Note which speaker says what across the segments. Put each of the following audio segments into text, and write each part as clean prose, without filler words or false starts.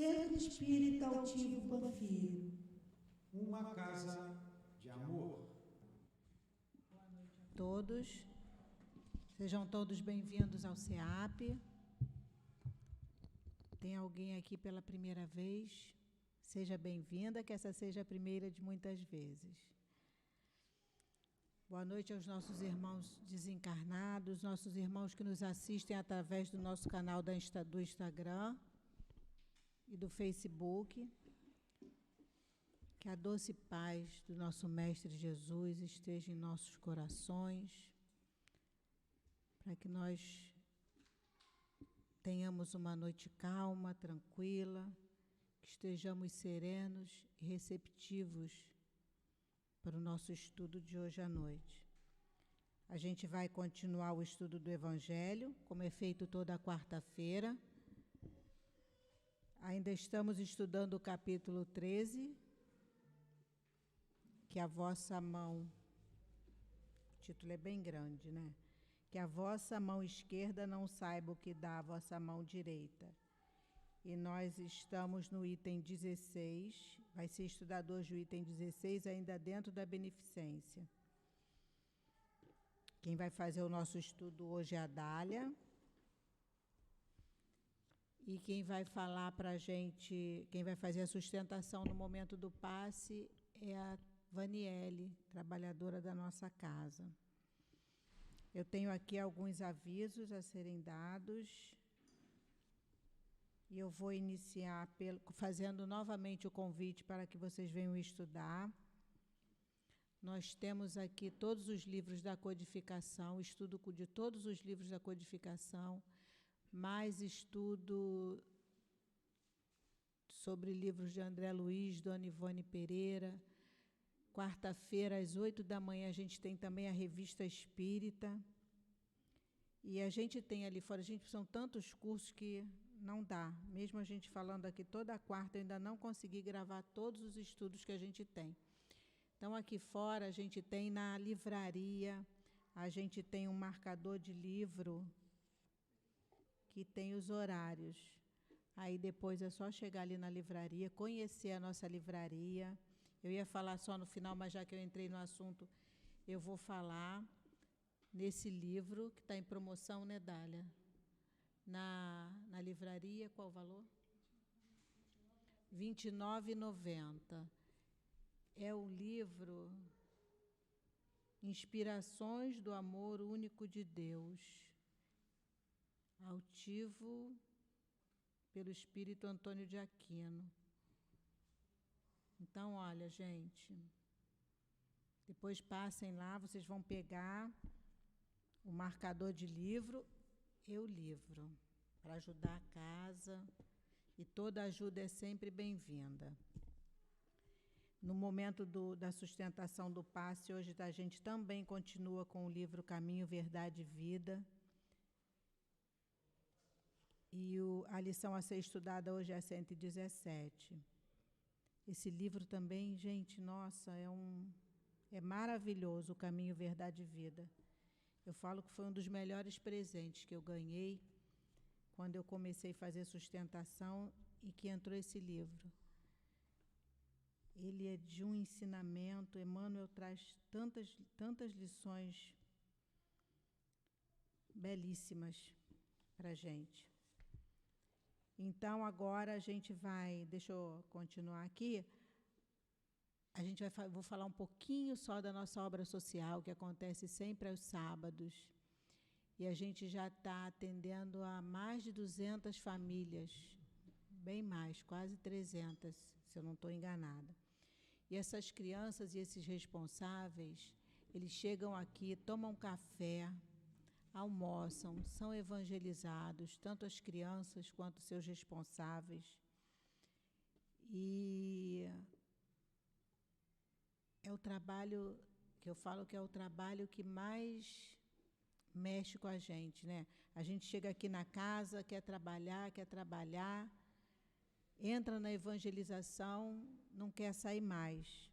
Speaker 1: Centro Espírita Altivo Panfiro.
Speaker 2: Uma casa de amor.
Speaker 3: Boa noite a todos. Sejam todos bem-vindos ao CEAP. Tem alguém aqui pela primeira vez? Seja bem-vinda, que essa seja a primeira de muitas vezes. Boa noite aos nossos irmãos desencarnados, nossos irmãos que nos assistem através do nosso canal do Instagram e do Facebook. Que a doce paz do nosso Mestre Jesus esteja em nossos corações, para que nós tenhamos uma noite calma, tranquila, que estejamos serenos e receptivos para o nosso estudo de hoje à noite. A gente vai continuar o estudo do Evangelho, como é feito toda quarta-feira. Ainda estamos estudando o capítulo 13, que a vossa mão, o título é bem grande, né? Que a vossa mão esquerda não saiba o que dá a vossa mão direita. E nós estamos no item 16, vai ser estudado hoje o item 16, ainda dentro da beneficência. Quem vai fazer o nosso estudo hoje é a Dália. E quem vai falar para a gente, quem vai fazer a sustentação no momento do passe é a Vaniele, trabalhadora da nossa casa. Eu tenho aqui alguns avisos a serem dados. E eu vou iniciar fazendo novamente o convite para que vocês venham estudar. Nós temos aqui todos os livros da codificação, estudo de todos os livros da codificação, mais estudo sobre livros de André Luiz, Dona Ivone Pereira. Quarta-feira, às 8h, a gente tem também a Revista Espírita. E a gente tem ali fora, são tantos cursos que não dá. Mesmo a gente falando aqui toda quarta, eu ainda não consegui gravar todos os estudos que a gente tem. Então, aqui fora, a gente tem na livraria, a gente tem um marcador de livro que tem os horários. Aí depois é só chegar ali na livraria, conhecer a nossa livraria. Eu ia falar só no final, mas já que eu entrei no assunto, eu vou falar nesse livro que está em promoção, né, Dália? Na livraria, qual o valor? R$ 29,90. É o livro Inspirações do Amor Único de Deus, altivo pelo Espírito Antônio de Aquino. Então, olha, gente, depois passem lá, vocês vão pegar o marcador de livro e o livro, para ajudar a casa, e toda ajuda é sempre bem-vinda. No momento da sustentação do passe, hoje a gente também continua com o livro Caminho, Verdade e Vida. E a lição a ser estudada hoje é a 117. Esse livro também, gente, nossa, é maravilhoso, o Caminho, Verdade e Vida. Eu falo que foi um dos melhores presentes que eu ganhei quando eu comecei a fazer sustentação e que entrou esse livro. Ele é de um ensinamento, Emmanuel traz tantas lições belíssimas para a gente. Então, agora a gente vai, deixa eu continuar aqui, vou falar um pouquinho só da nossa obra social, que acontece sempre aos sábados. E a gente já está atendendo a mais de 200 famílias, bem mais, quase 300, se eu não estou enganada. E essas crianças e esses responsáveis, eles chegam aqui, tomam café, almoçam, são evangelizados, tanto as crianças quanto seus responsáveis. E é o trabalho que eu falo que é o trabalho que mais mexe com a gente, né? A gente chega aqui na casa, quer trabalhar, entra na evangelização, não quer sair mais.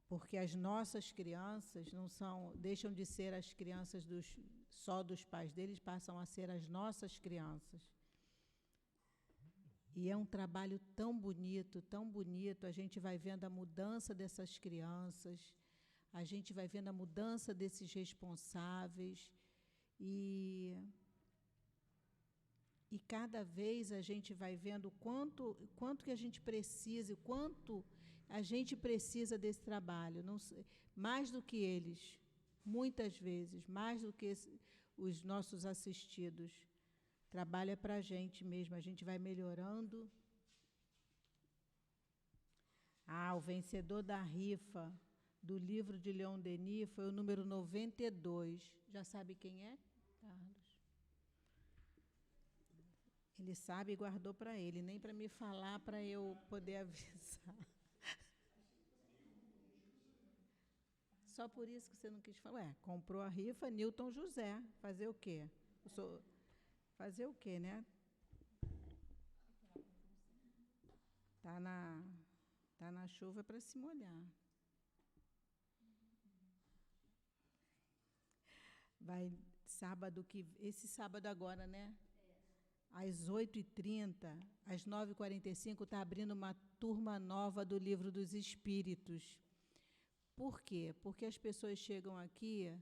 Speaker 3: Porque as nossas crianças deixam de ser as crianças só dos pais deles, passam a ser as nossas crianças. E é um trabalho tão bonito, tão bonito. A gente vai vendo a mudança dessas crianças, a gente vai vendo a mudança desses responsáveis. E cada vez a gente vai vendo quanto que a gente precisa, e quanto a gente precisa desse trabalho. Não sei, mais do que eles, muitas vezes, mais do que os nossos assistidos. Trabalha para a gente mesmo, a gente vai melhorando. O vencedor da rifa do livro de Leon Denis foi o número 92. Já sabe quem é, Carlos? Ele sabe e guardou para ele, nem para me falar, para eu poder avisar. Só por isso que você não quis falar. Comprou a rifa, Newton José. Fazer o quê? Fazer o quê, né? Tá na chuva para se molhar. Vai esse sábado agora, né? Às 8h30, às 9h45, está abrindo uma turma nova do Livro dos Espíritos. Por quê? Porque as pessoas chegam aqui,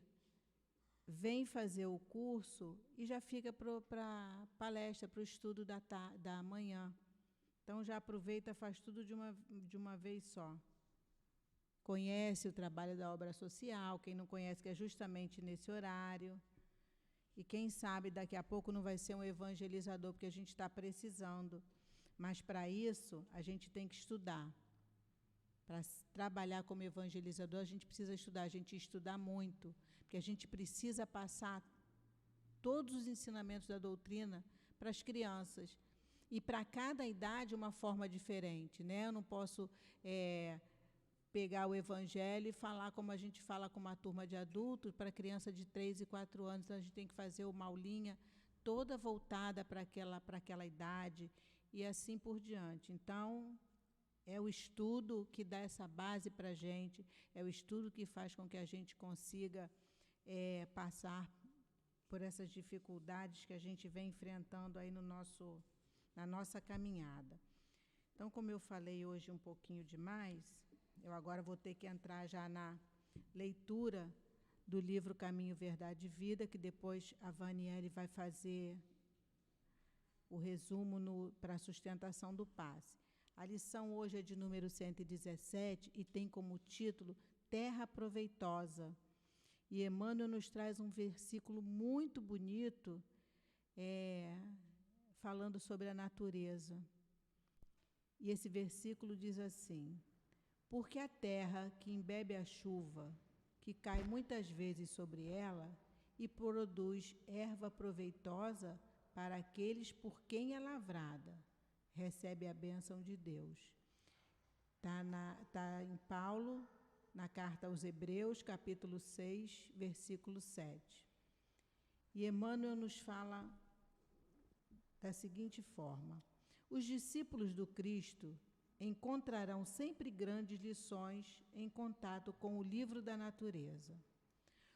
Speaker 3: vêm fazer o curso e já fica para a palestra, para o estudo da manhã. Então, já aproveita, faz tudo de uma vez só. Conhece o trabalho da obra social, quem não conhece, que é justamente nesse horário. E quem sabe daqui a pouco não vai ser um evangelizador, porque a gente está precisando. Mas para isso, a gente tem que estudar. Para trabalhar como evangelizador, a gente precisa estudar, a gente estudar muito, porque a gente precisa passar todos os ensinamentos da doutrina para as crianças. E para cada idade, uma forma diferente, né? Eu não posso pegar o evangelho e falar como a gente fala com uma turma de adultos, para criança de 3 e 4 anos, então a gente tem que fazer uma aulinha toda voltada para aquela idade, e assim por diante. Então, é o estudo que dá essa base para a gente, é o estudo que faz com que a gente consiga passar por essas dificuldades que a gente vem enfrentando aí na nossa caminhada. Então, como eu falei hoje um pouquinho demais, eu agora vou ter que entrar já na leitura do livro Caminho, Verdade e Vida, que depois a Vaniele vai fazer o resumo para a sustentação do passe. A lição hoje é de número 117 e tem como título Terra Proveitosa. E Emmanuel nos traz um versículo muito bonito, falando sobre a natureza. E esse versículo diz assim: porque a terra que embebe a chuva, que cai muitas vezes sobre ela e produz erva proveitosa para aqueles por quem é lavrada, recebe a bênção de Deus. Está em Paulo, na carta aos Hebreus, capítulo 6, versículo 7. E Emmanuel nos fala da seguinte forma: os discípulos do Cristo encontrarão sempre grandes lições em contato com o livro da natureza.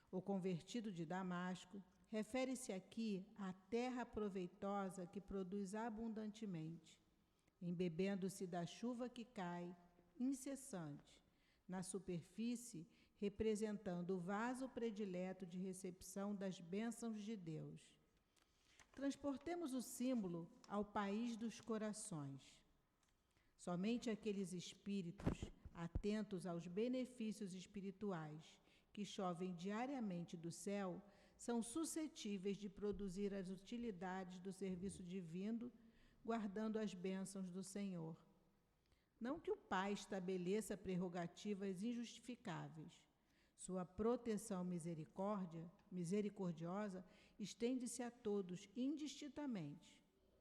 Speaker 3: O convertido de Damasco refere-se aqui à terra proveitosa que produz abundantemente, embebendo-se da chuva que cai, incessante, na superfície, representando o vaso predileto de recepção das bênçãos de Deus. Transportemos o símbolo ao país dos corações. Somente aqueles espíritos atentos aos benefícios espirituais que chovem diariamente do céu são suscetíveis de produzir as utilidades do serviço divino, guardando as bênçãos do Senhor. Não que o Pai estabeleça prerrogativas injustificáveis. Sua proteção misericordiosa estende-se a todos indistintamente,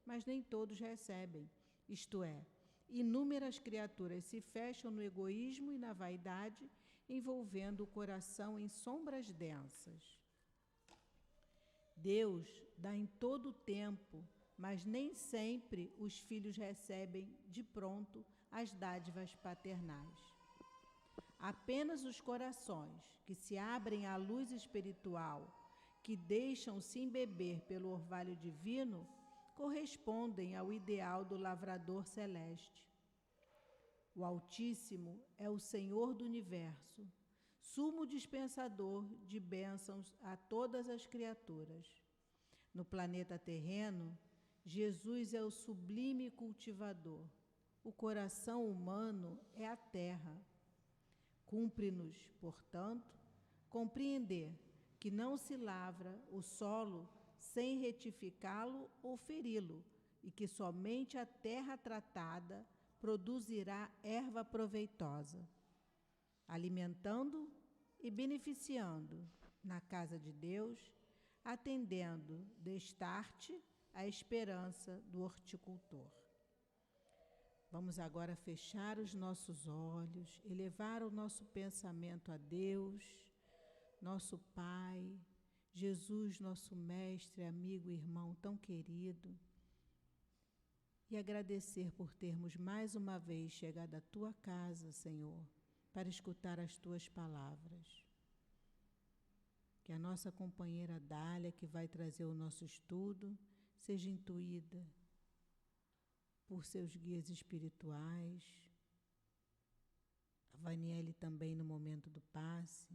Speaker 3: mas nem todos recebem, isto é, inúmeras criaturas se fecham no egoísmo e na vaidade, envolvendo o coração em sombras densas. Deus dá em todo o tempo, mas nem sempre os filhos recebem de pronto as dádivas paternais. Apenas os corações que se abrem à luz espiritual, que deixam-se embeber pelo orvalho divino, correspondem ao ideal do lavrador celeste. O Altíssimo é o Senhor do Universo, sumo dispensador de bênçãos a todas as criaturas. No planeta terreno, Jesus é o sublime cultivador. O coração humano é a terra. Cumpre-nos, portanto, compreender que não se lavra o solo sem retificá-lo ou feri-lo, e que somente a terra tratada produzirá erva proveitosa, alimentando e beneficiando na casa de Deus, atendendo destarte à esperança do horticultor. Vamos agora fechar os nossos olhos, elevar o nosso pensamento a Deus, nosso Pai, Jesus, nosso mestre, amigo, irmão tão querido, e agradecer por termos mais uma vez chegado à Tua casa, Senhor, para escutar as Tuas palavras. Que a nossa companheira Dália, que vai trazer o nosso estudo, seja intuída por seus guias espirituais, a Vaniele também no momento do passe,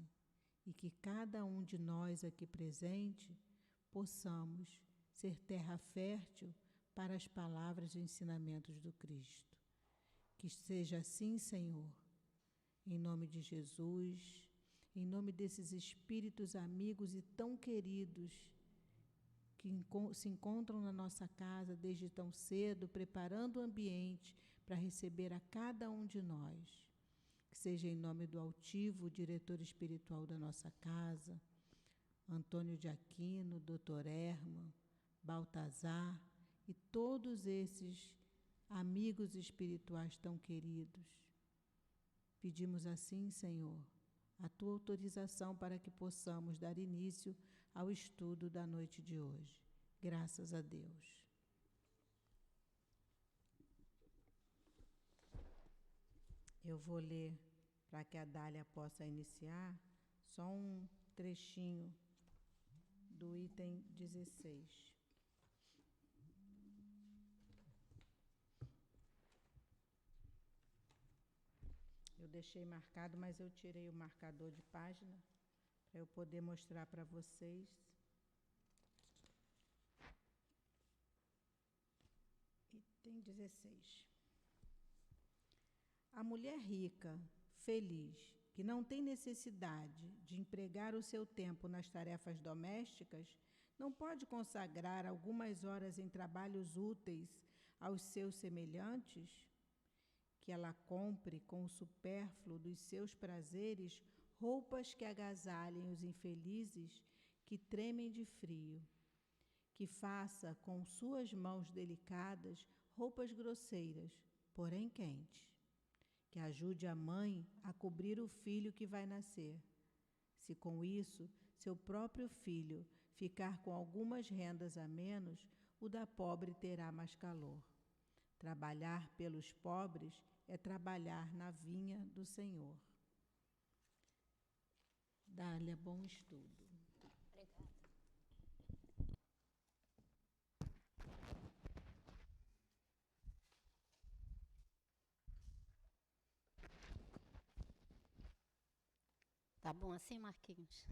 Speaker 3: e que cada um de nós aqui presente possamos ser terra fértil para as palavras e ensinamentos do Cristo. Que seja assim, Senhor, em nome de Jesus, em nome desses espíritos amigos e tão queridos que se encontram na nossa casa desde tão cedo, preparando o ambiente para receber a cada um de nós. Que seja em nome do altivo, diretor espiritual da nossa casa, Antônio de Aquino, Dr. Herman, Baltazar e todos esses amigos espirituais tão queridos. Pedimos assim, Senhor, a Tua autorização para que possamos dar início ao estudo da noite de hoje. Graças a Deus. Eu vou ler, para que a Dália possa iniciar, só um trechinho do item 16. Eu deixei marcado, mas eu tirei o marcador de página para eu poder mostrar para vocês. Item 16. A mulher rica, feliz, que não tem necessidade de empregar o seu tempo nas tarefas domésticas, não pode consagrar algumas horas em trabalhos úteis aos seus semelhantes? Que ela compre com o supérfluo dos seus prazeres roupas que agasalhem os infelizes que tremem de frio. Que faça com suas mãos delicadas roupas grosseiras, porém quentes. Que ajude a mãe a cobrir o filho que vai nascer. Se com isso seu próprio filho ficar com algumas rendas a menos, o da pobre terá mais calor. Trabalhar pelos pobres é trabalhar na vinha do Senhor. Dália, bom estudo.
Speaker 4: Obrigada. Tá bom assim, Marquinhos?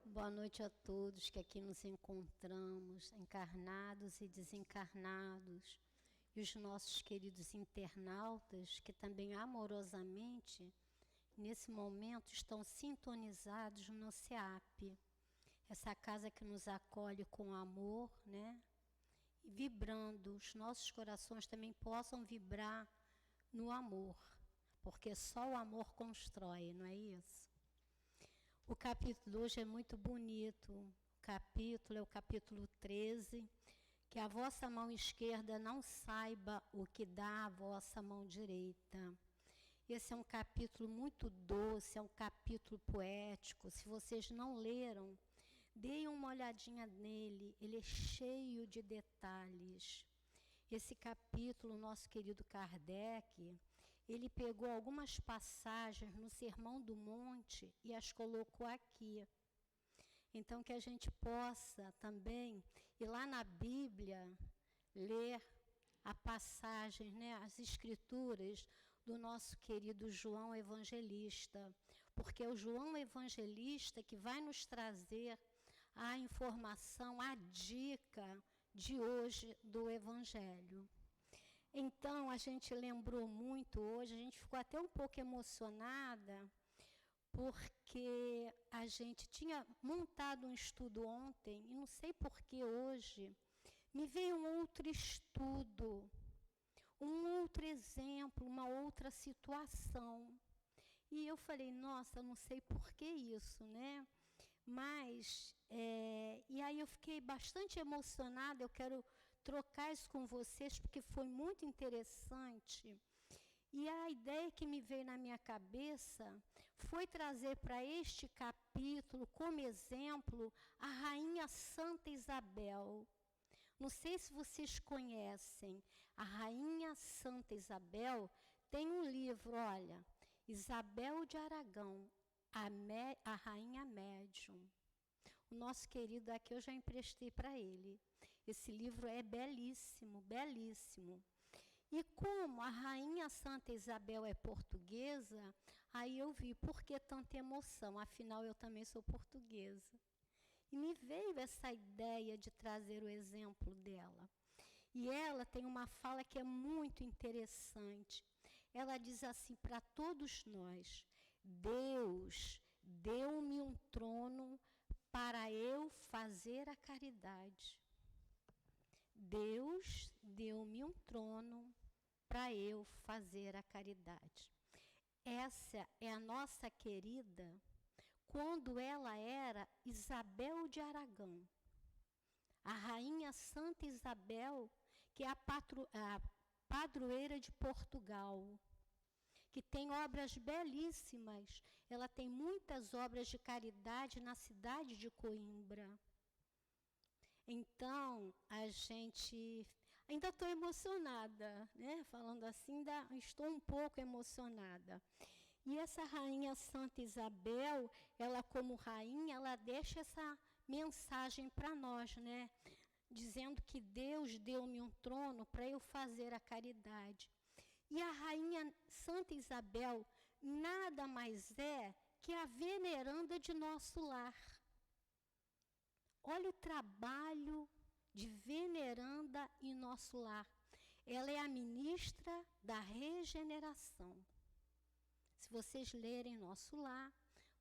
Speaker 4: Boa noite a todos que aqui nos encontramos, encarnados e desencarnados, e os nossos queridos internautas que também amorosamente, nesse momento, estão sintonizados no SEAP, essa casa que nos acolhe com amor, né? E vibrando, os nossos corações também possam vibrar no amor, porque só o amor constrói, não é isso? O capítulo de hoje é muito bonito, o capítulo é o capítulo 13, que a vossa mão esquerda não saiba o que dá a vossa mão direita. Esse é um capítulo muito doce, é um capítulo poético. Se vocês não leram, deem uma olhadinha nele, ele é cheio de detalhes. Esse capítulo, nosso querido Kardec, ele pegou algumas passagens no Sermão do Monte e as colocou aqui. Então, que a gente possa também ir lá na Bíblia, ler a passagem, né, as escrituras do nosso querido João Evangelista, porque é o João Evangelista que vai nos trazer a informação, a dica de hoje do Evangelho. Então, a gente lembrou muito hoje, a gente ficou até um pouco emocionada, porque a gente tinha montado um estudo ontem, e não sei por que hoje, me veio um outro estudo, um outro exemplo, uma outra situação. E eu falei, nossa, não sei por que isso, né? Mas, e aí eu fiquei bastante emocionada, eu quero trocar isso com vocês, porque foi muito interessante. E a ideia que me veio na minha cabeça foi trazer para este capítulo, como exemplo, a Rainha Santa Isabel. Não sei se vocês conhecem, a Rainha Santa Isabel tem um livro, olha, Isabel de Aragão, a Rainha Médium. O nosso querido aqui eu já emprestei para ele. Esse livro é belíssimo, belíssimo. E como a Rainha Santa Isabel é portuguesa, aí eu vi por que tanta emoção, afinal eu também sou portuguesa. E me veio essa ideia de trazer o exemplo dela. E ela tem uma fala que é muito interessante. Ela diz assim para todos nós: Deus deu-me um trono para eu fazer a caridade. Deus deu-me um trono para eu fazer a caridade. Essa é a nossa querida, quando ela era Isabel de Aragão. A Rainha Santa Isabel, que é a padroeira de Portugal, que tem obras belíssimas. Ela tem muitas obras de caridade na cidade de Coimbra. Então, a gente... Ainda estou emocionada, né? Falando assim, estou um pouco emocionada. E essa Rainha Santa Isabel, ela como rainha, ela deixa essa mensagem para nós, né? Dizendo que Deus deu-me um trono para eu fazer a caridade. E a Rainha Santa Isabel nada mais é que a veneranda de nosso lar. Olha o trabalho de veneranda em nosso lar. Ela é a ministra da regeneração. Se vocês lerem Nosso Lar,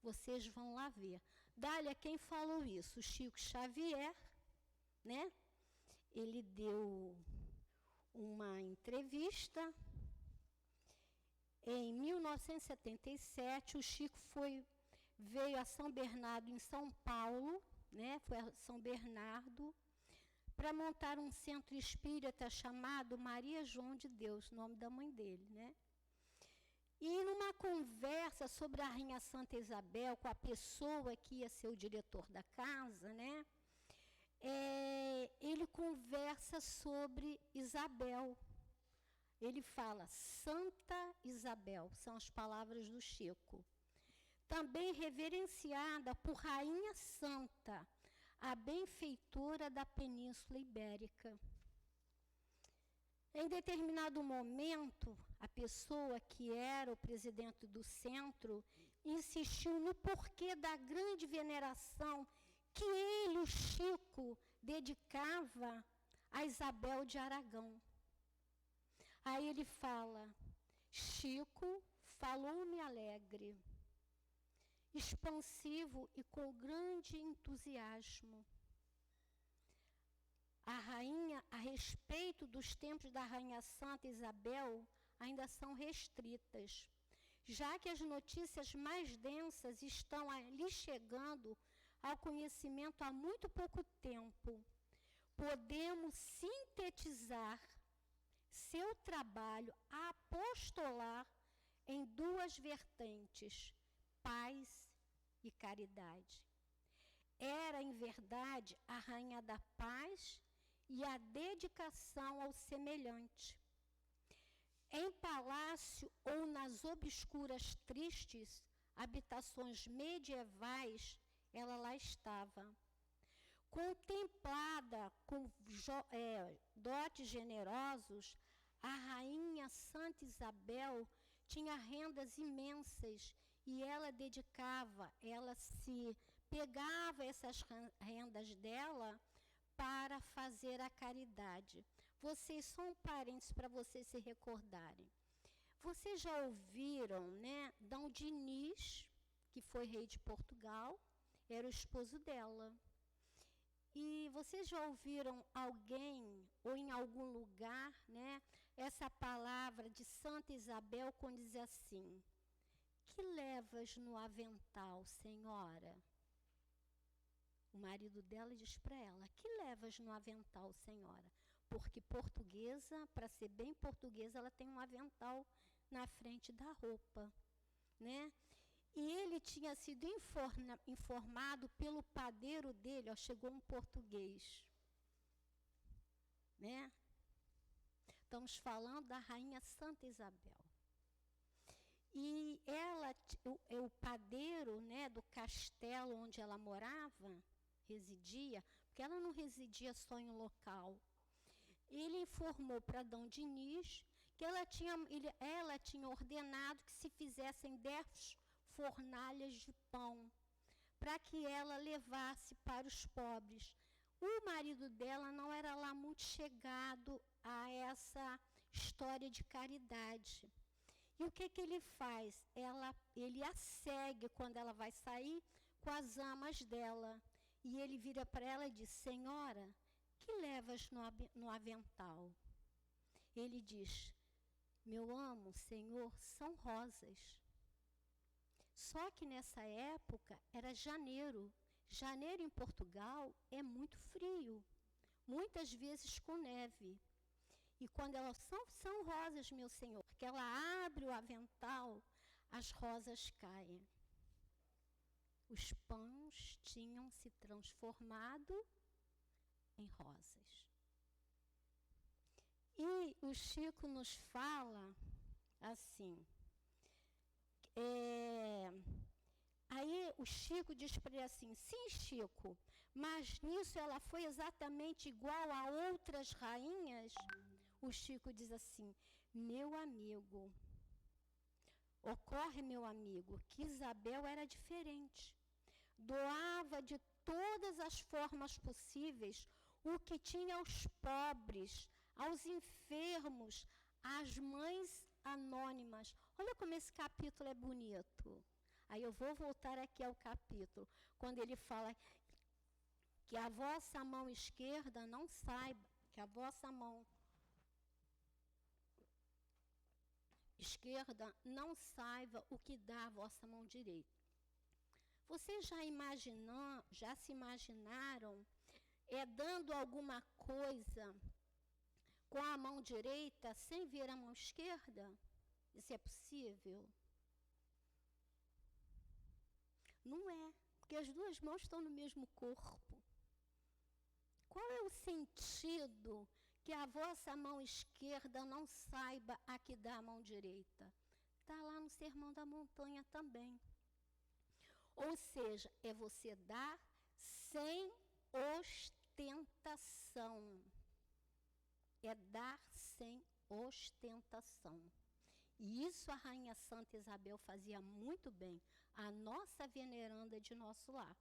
Speaker 4: vocês vão lá ver. Dália, quem falou isso? O Chico Xavier, né? Ele deu uma entrevista. Em 1977, o Chico veio a São Bernardo, em São Paulo, né? Foi a São Bernardo, para montar um centro espírita chamado Maria João de Deus, nome da mãe dele, né? E numa conversa sobre a Rainha Santa Isabel, com a pessoa que ia ser o diretor da casa, né? Ele conversa sobre Isabel. Ele fala, Santa Isabel, são as palavras do Chico. Também reverenciada por Rainha Santa, a benfeitora da Península Ibérica. Em determinado momento, a pessoa que era o presidente do centro insistiu no porquê da grande veneração que ele, o Chico, dedicava a Isabel de Aragão. Aí ele fala, Chico falou-me alegre, expansivo e com grande entusiasmo. A rainha, a respeito dos tempos da Rainha Santa Isabel, ainda são restritas, já que as notícias mais densas estão ali chegando ao conhecimento há muito pouco tempo. Podemos sintetizar seu trabalho apostolar em duas vertentes, paz e caridade. Era, em verdade, a rainha da paz e a dedicação ao semelhante. Em palácio ou nas obscuras tristes habitações medievais ela lá estava. Contemplada com dotes generosos, a rainha Santa Isabel tinha rendas imensas e ela se pegava essas rendas dela para fazer a caridade. Vocês são parentes para vocês se recordarem. Vocês já ouviram, né, Dom Dinis, que foi rei de Portugal, era o esposo dela. E vocês já ouviram alguém, ou em algum lugar, né, essa palavra de Santa Isabel, quando diz assim: que levas no avental, senhora? O marido dela diz para ela: que levas no avental, senhora? Porque portuguesa, para ser bem portuguesa, ela tem um avental na frente da roupa, né? E ele tinha sido informado pelo padeiro dele, chegou um português, né? Estamos falando da rainha Santa Isabel. E ela, o padeiro, né, do castelo onde ela morava, residia, porque ela não residia só em um local. Ele informou para Dom Dinis que ela tinha ordenado que se fizessem 10 fornalhas de pão, para que ela levasse para os pobres. O marido dela não era lá muito chegado a essa história de caridade. E o que ele faz? Ele a segue quando ela vai sair com as amas dela. E ele vira para ela e diz: senhora, que levas no avental? Ele diz: meu amo, senhor, são rosas. Só que nessa época era janeiro. Janeiro em Portugal é muito frio, muitas vezes com neve. E quando elas são rosas, meu senhor, que ela abre o avental, as rosas caem. Os pães tinham se transformado em rosas. E o Chico nos fala assim, aí o Chico diz para ele assim: sim, Chico, mas nisso ela foi exatamente igual a outras rainhas? O Chico diz assim: meu amigo, ocorre, meu amigo, que Isabel era diferente. Doava de todas as formas possíveis o que tinha aos pobres, aos enfermos, às mães anônimas. Olha como esse capítulo é bonito. Aí eu vou voltar aqui ao capítulo, quando ele fala que a vossa mão esquerda não saiba, que a vossa mão esquerda não saiba o que dá a vossa mão direita. Vocês já se imaginaram dando alguma coisa com a mão direita sem ver a mão esquerda? Isso é possível? Não é, porque as duas mãos estão no mesmo corpo. Qual é o sentido que a vossa mão esquerda não saiba a que dá a mão direita? Está lá no Sermão da Montanha também. Ou seja, é você dar sem ostentação. É dar sem ostentação. E isso a rainha Santa Isabel fazia muito bem, a nossa veneranda de nosso lar.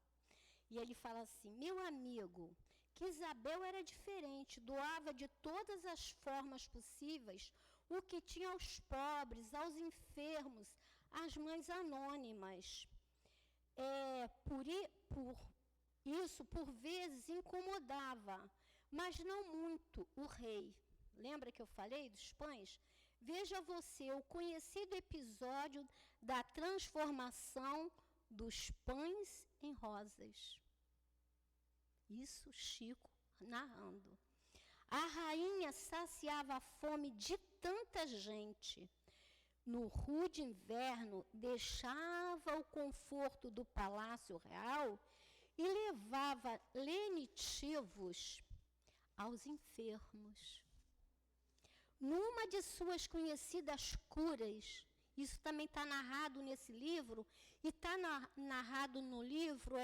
Speaker 4: E ele fala assim: meu amigo, que Isabel era diferente, doava de todas as formas possíveis o que tinha aos pobres, aos enfermos, às mães anônimas. Por vezes, incomodava, mas não muito, o rei. Lembra que eu falei dos pães? Veja você o conhecido episódio da transformação dos pães em rosas. Isso Chico narrando. A rainha saciava a fome de tanta gente. No rude inverno, deixava o conforto do Palácio Real e levava lenitivos aos enfermos. Numa de suas conhecidas curas, Isso também está narrado nesse livro, e está narrado no livro,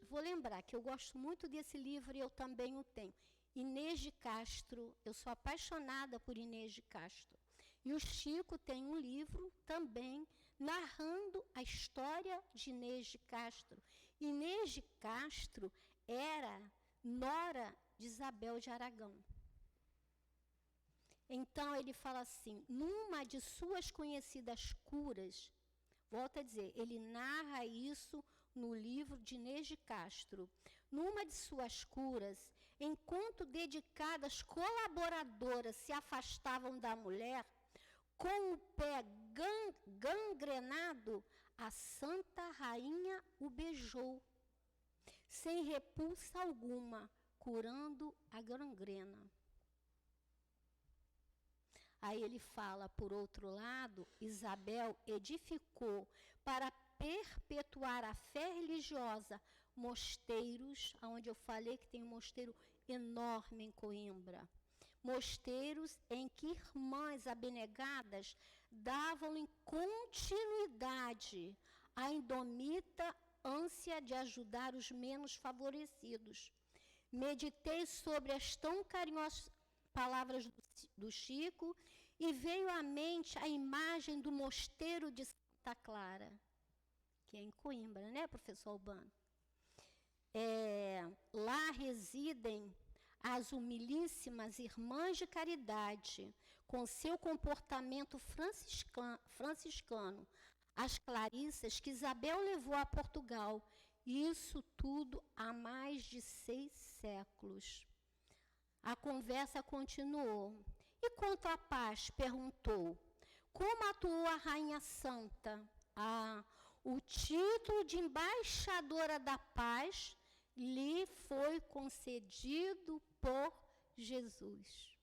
Speaker 4: vou lembrar que eu gosto muito desse livro e eu também o tenho. Inês de Castro, eu sou apaixonada por Inês de Castro. E o Chico tem um livro também narrando a história de Inês de Castro. Inês de Castro era nora de Isabel de Aragão. Então, ele fala assim, numa de suas conhecidas curas, volta a dizer, ele narra isso no livro de Inês de Castro. Numa de suas curas, enquanto dedicadas colaboradoras se afastavam da mulher, com o pé gangrenado, a Santa Rainha o beijou, sem repulsa alguma, curando a gangrena. Aí ele fala, por outro lado, Isabel edificou para perpetuar a fé religiosa mosteiros, onde eu falei que tem um mosteiro enorme em Coimbra, mosteiros em que irmãs abnegadas davam continuidade à indomita ânsia de ajudar os menos favorecidos. Meditei sobre as tão carinhosas palavras do Chico e veio à mente a imagem do mosteiro de Santa Clara, que é em Coimbra, né, professor Albano? Lá residem as humilíssimas irmãs de caridade, com seu comportamento franciscano, as Clarissas que Isabel levou a Portugal, isso tudo há mais de 6 séculos. A conversa continuou. E quanto à paz, perguntou, como atuou a Rainha Santa? O título de embaixadora da paz lhe foi concedido por Jesus.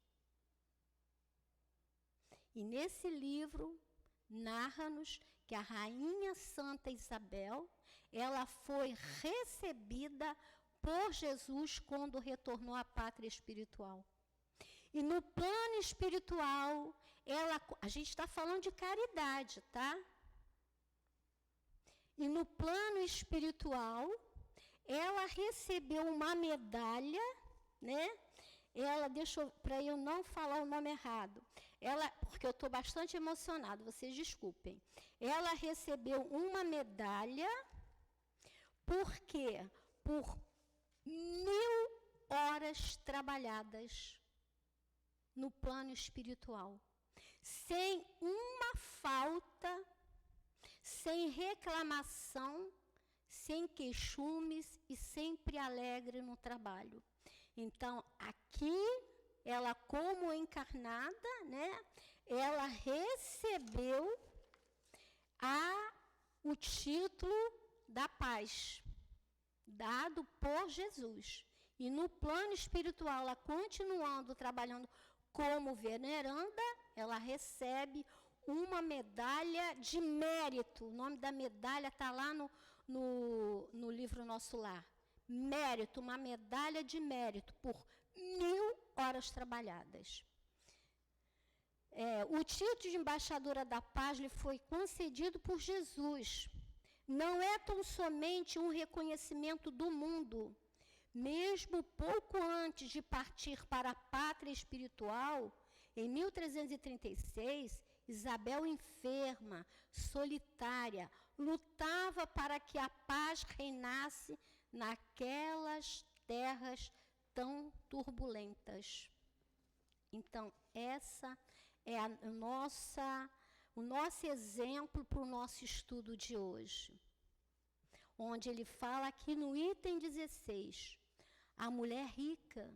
Speaker 4: E nesse livro, narra-nos que a Rainha Santa Isabel, ela foi recebida por Jesus quando retornou à pátria espiritual. E no plano espiritual, a gente está falando de caridade, tá? E no plano espiritual, ela recebeu uma medalha, né? Para eu não falar o nome errado, porque eu estou bastante emocionada, vocês desculpem. Ela recebeu uma medalha, porque por 1000 horas trabalhadas no plano espiritual, sem uma falta, sem reclamação, sem queixumes e sempre alegre no trabalho. Então, aqui, ela como encarnada, né, ela recebeu o título da paz, dado por Jesus. E no plano espiritual, ela continuando trabalhando como veneranda, ela recebe uma medalha de mérito. O nome da medalha está lá no livro Nosso Lar. Mérito, uma medalha de mérito por 1000 horas trabalhadas. O título de embaixadora da paz lhe foi concedido por Jesus. Não é tão somente um reconhecimento do mundo. Mesmo pouco antes de partir para a pátria espiritual, em 1336, Isabel, enferma, solitária, lutava para que a paz reinasse naquelas terras tão turbulentas. Então, essa é o nosso exemplo para o nosso estudo de hoje, onde ele fala aqui no item 16, a mulher rica,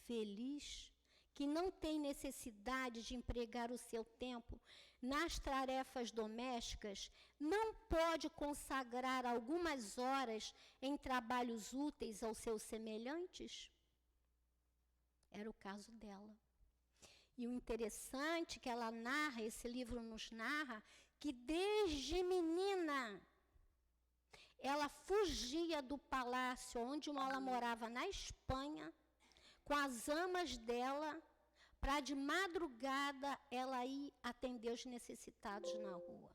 Speaker 4: feliz, que não tem necessidade de empregar o seu tempo nas tarefas domésticas, não pode consagrar algumas horas em trabalhos úteis aos seus semelhantes? Era o caso dela. E o interessante que ela narra, esse livro nos narra, que desde menina, ela fugia do palácio onde ela morava na Espanha, com as amas dela, para de madrugada ela ir atender os necessitados na rua.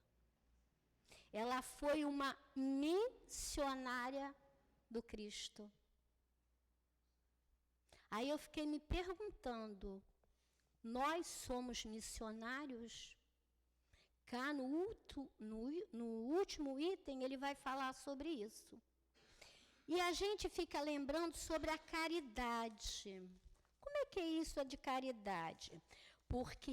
Speaker 4: Ela foi uma missionária do Cristo. Aí eu fiquei me perguntando, nós somos missionários? Cá no último item ele vai falar sobre isso. E a gente fica lembrando sobre a caridade. Como é que é isso de caridade? Porque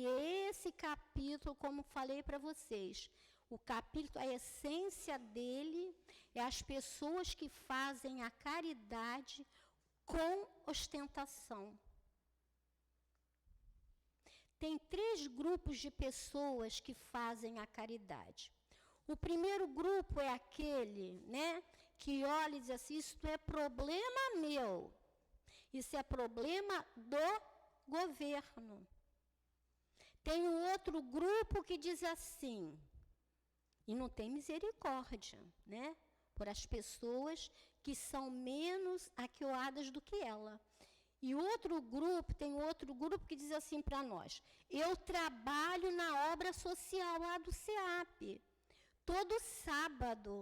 Speaker 4: esse capítulo, como falei para vocês, o capítulo, a essência dele é as pessoas que fazem a caridade com ostentação. Tem 3 grupos de pessoas que fazem a caridade. O primeiro grupo é aquele, né, que olha e diz assim, isso é problema meu, isso é problema do governo. Tem um outro grupo que diz assim, e não tem misericórdia, né, por as pessoas que são menos aquioadas do que ela. E tem outro grupo que diz assim para nós, eu trabalho na obra social lá do SEAP, todo sábado.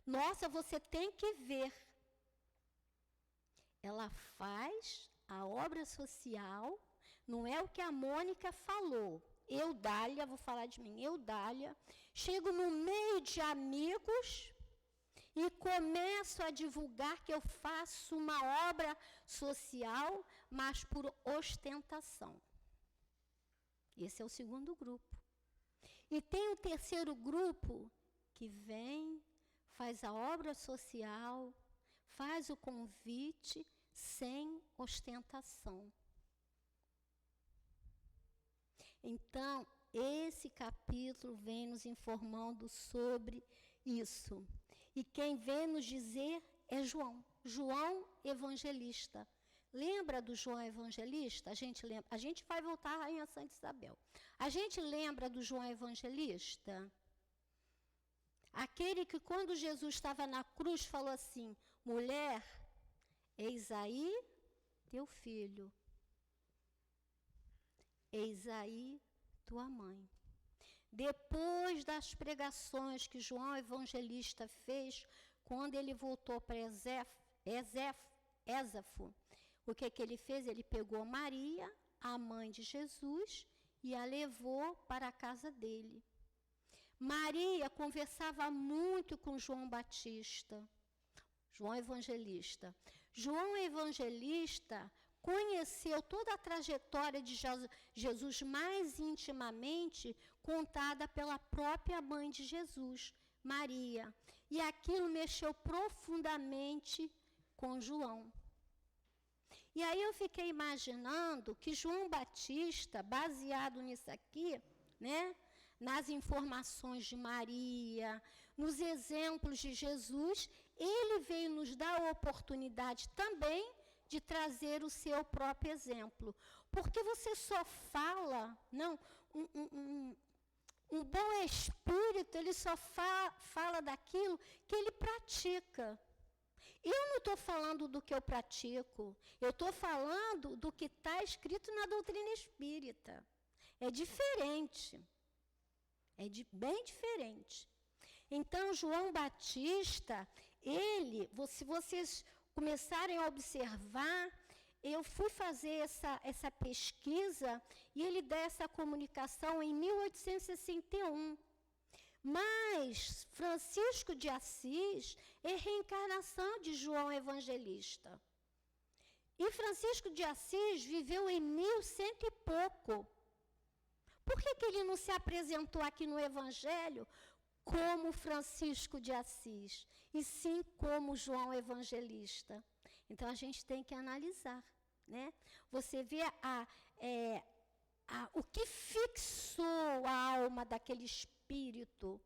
Speaker 4: Nossa, você tem que ver. Ela faz a obra social, não é o que a Mônica falou. Eudália, vou falar de mim, Eudália, chego no meio de amigos e começo a divulgar que eu faço uma obra social, mas por ostentação. Esse é o segundo grupo. E tem o terceiro grupo que vem, faz a obra social, faz o convite sem ostentação. Então, esse capítulo vem nos informando sobre isso. E quem vem nos dizer é João, João Evangelista. Lembra do João Evangelista? A gente lembra. A gente vai voltar à Rainha Santa Isabel. A gente lembra do João Evangelista? Aquele que quando Jesus estava na cruz falou assim, mulher, eis aí teu filho. Eis aí tua mãe. Depois das pregações que João Evangelista fez, quando ele voltou para Ézafo, o que ele fez? Ele pegou Maria, a mãe de Jesus, e a levou para a casa dele. Maria conversava muito com João Batista, João Evangelista. João Evangelista conheceu toda a trajetória de Jesus mais intimamente, contada pela própria mãe de Jesus, Maria. E aquilo mexeu profundamente com João. E aí eu fiquei imaginando que João Batista, baseado nisso aqui, né, nas informações de Maria, nos exemplos de Jesus, ele veio nos dar a oportunidade também de trazer o seu próprio exemplo. Porque você só fala, não, um bom espírito, ele só fala daquilo que ele pratica. Eu não estou falando do que eu pratico, eu estou falando do que está escrito na doutrina espírita. É diferente, bem diferente. Então, João Batista, se vocês começarem a observar, eu fui fazer essa pesquisa e ele dá essa comunicação em 1861. Mas Francisco de Assis é reencarnação de João Evangelista. E Francisco de Assis viveu em 1100 e pouco. Por que ele não se apresentou aqui no Evangelho como Francisco de Assis, e sim como João Evangelista? Então, a gente tem que analisar, né? Você vê o que fixou a alma daquele espírito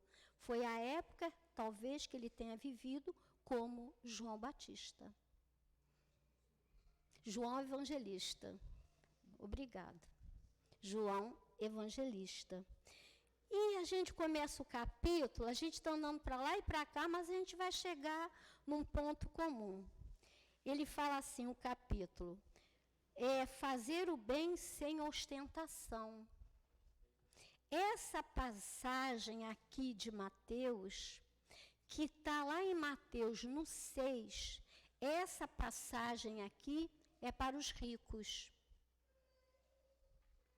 Speaker 4: foi a época, talvez, que ele tenha vivido como João Batista. João Evangelista. Obrigada. João Evangelista. E a gente começa o capítulo, a gente está andando para lá e para cá, mas a gente vai chegar num ponto comum. Ele fala assim, o capítulo, fazer o bem sem ostentação. Essa passagem aqui de Mateus, que está lá em Mateus no 6, essa passagem aqui é para os ricos.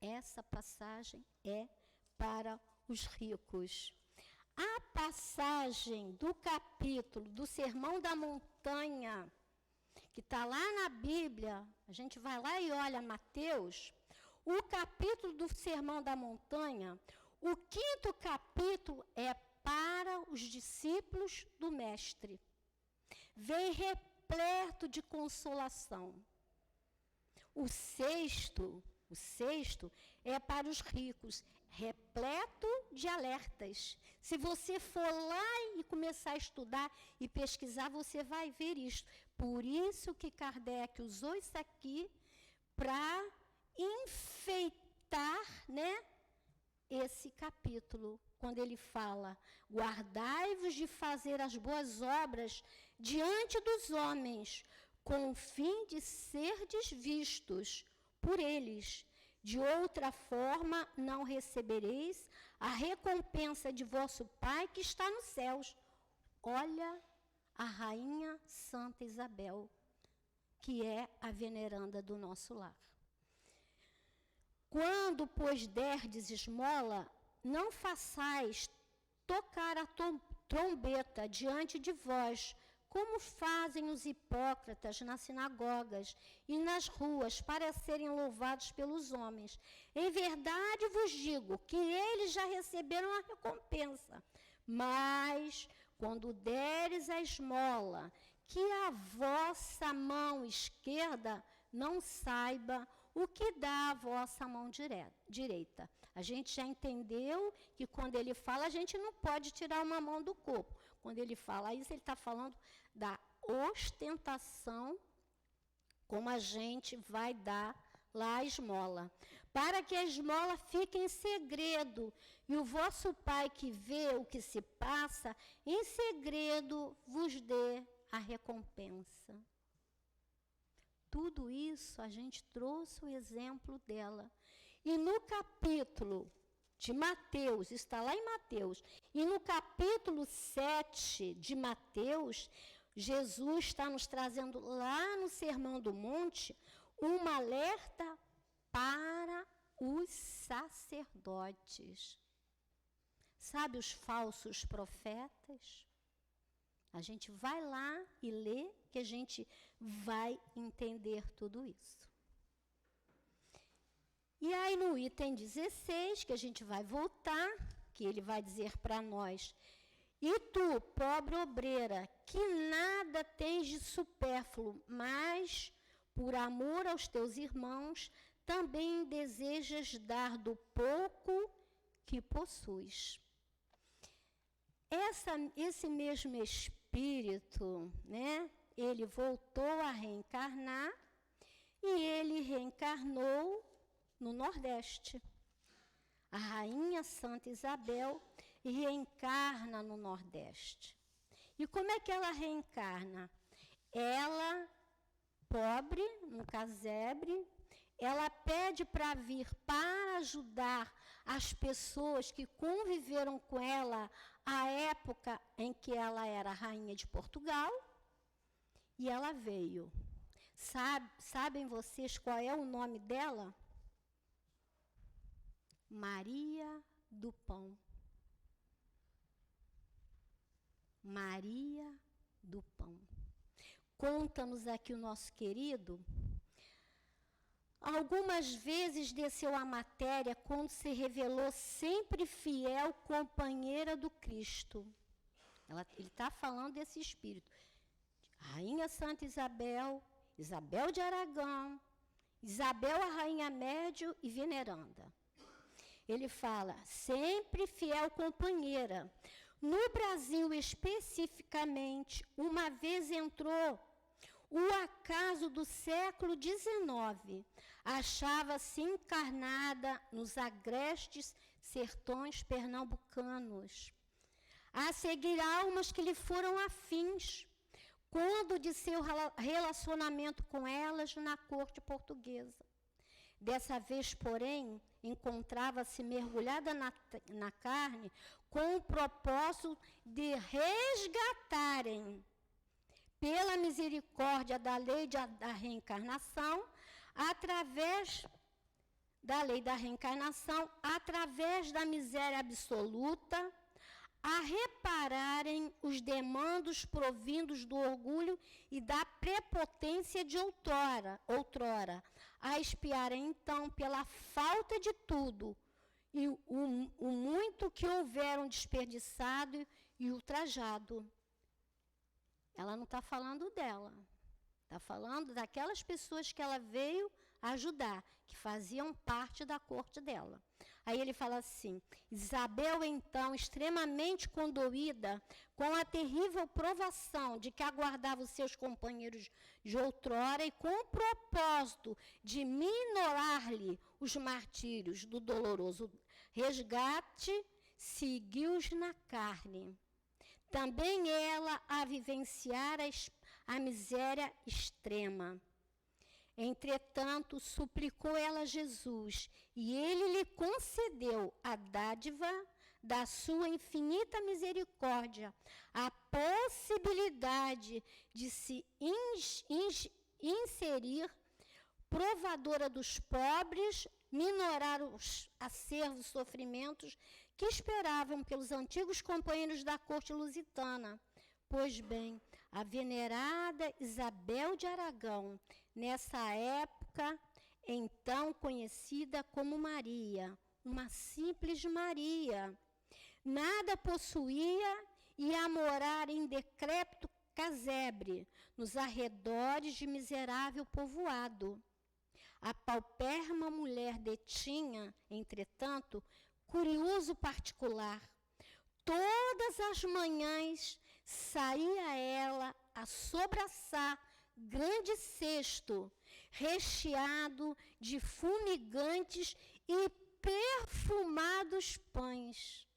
Speaker 4: Essa passagem é para os ricos. A passagem do capítulo do Sermão da Montanha, que está lá na Bíblia, a gente vai lá e olha Mateus, o capítulo do Sermão da Montanha, o 5º capítulo é para os discípulos do Mestre. Vem repleto de consolação. O sexto é para os ricos, repleto de alertas. Se você for lá e começar a estudar e pesquisar, você vai ver isso. Por isso que Kardec usou isso aqui para enfeitar, né, esse capítulo, quando ele fala: guardai-vos de fazer as boas obras diante dos homens, com o fim de serdes vistos por eles. De outra forma, não recebereis a recompensa de vosso Pai que está nos céus. Olha a Rainha Santa Isabel, que é a veneranda do nosso lar. Quando, pois, derdes esmola, não façais tocar a trombeta diante de vós, como fazem os hipócritas nas sinagogas e nas ruas, para serem louvados pelos homens. Em verdade vos digo que eles já receberam a recompensa. Mas, quando deres a esmola, que a vossa mão esquerda não saiba o que dá a vossa mão direita. A gente já entendeu que quando ele fala, a gente não pode tirar uma mão do corpo. Quando ele fala isso, ele está falando da ostentação, como a gente vai dar lá a esmola. Para que a esmola fique em segredo, e o vosso Pai que vê o que se passa, em segredo vos dê a recompensa. Tudo isso a gente trouxe o exemplo dela. E no capítulo de Mateus, está lá em Mateus, e no capítulo 7 de Mateus, Jesus está nos trazendo lá no Sermão do Monte um alerta para os sacerdotes. Sabe os falsos profetas? A gente vai lá e lê, que a gente vai entender tudo isso. E aí no item 16, que a gente vai voltar, que ele vai dizer para nós: e tu, pobre obreira, que nada tens de supérfluo, mas, por amor aos teus irmãos, também desejas dar do pouco que possuis. Esse mesmo Espírito, né, ele voltou a reencarnar, e ele reencarnou no Nordeste. A Rainha Santa Isabel reencarna no Nordeste. E como é que ela reencarna? Ela, pobre, no casebre, ela pede para vir para ajudar as pessoas que conviveram com ela à época em que ela era rainha de Portugal, e ela veio. Sabem vocês qual é o nome dela? Maria do Pão. Maria do Pão. Conta-nos aqui o nosso querido. Algumas vezes desceu a matéria quando se revelou sempre fiel companheira do Cristo. Ele está falando desse espírito. Rainha Santa Isabel, Isabel de Aragão, Isabel a Rainha Médio e Veneranda. Ele fala, sempre fiel companheira. No Brasil, especificamente, uma vez entrou o acaso do século XIX. Achava-se encarnada nos agrestes sertões pernambucanos. A seguir almas que lhe foram afins. quando de seu relacionamento com elas na corte portuguesa. Dessa vez, porém, encontrava-se mergulhada na carne com o propósito de resgatarem, pela misericórdia da lei da reencarnação, através da miséria absoluta, a repararem os demandos provindos do orgulho e da prepotência de outrora, a expiarem, então, pela falta de tudo, e o muito que houveram desperdiçado e ultrajado. Ela não está falando dela, está falando daquelas pessoas que ela veio ajudar, que faziam parte da corte dela. Aí ele fala assim: Isabel, então, extremamente condoída com a terrível provação de que aguardava os seus companheiros de outrora e com o propósito de minorar-lhe os martírios do doloroso resgate, seguiu-os na carne. Também ela a vivenciara a miséria extrema. Entretanto, suplicou ela a Jesus, e ele lhe concedeu a dádiva da sua infinita misericórdia, a possibilidade de se inserir, provadora dos pobres, minorar os acervos sofrimentos que esperavam pelos antigos companheiros da corte lusitana. Pois bem, a venerada Isabel de Aragão, nessa época, então conhecida como Maria, uma simples Maria, nada possuía e a morar em decrépito casebre, nos arredores de miserável povoado. A paupérrima mulher detinha, entretanto, curioso particular. Todas as manhãs saía ela a sobraçar grande cesto, recheado de fumigantes e perfumados pães,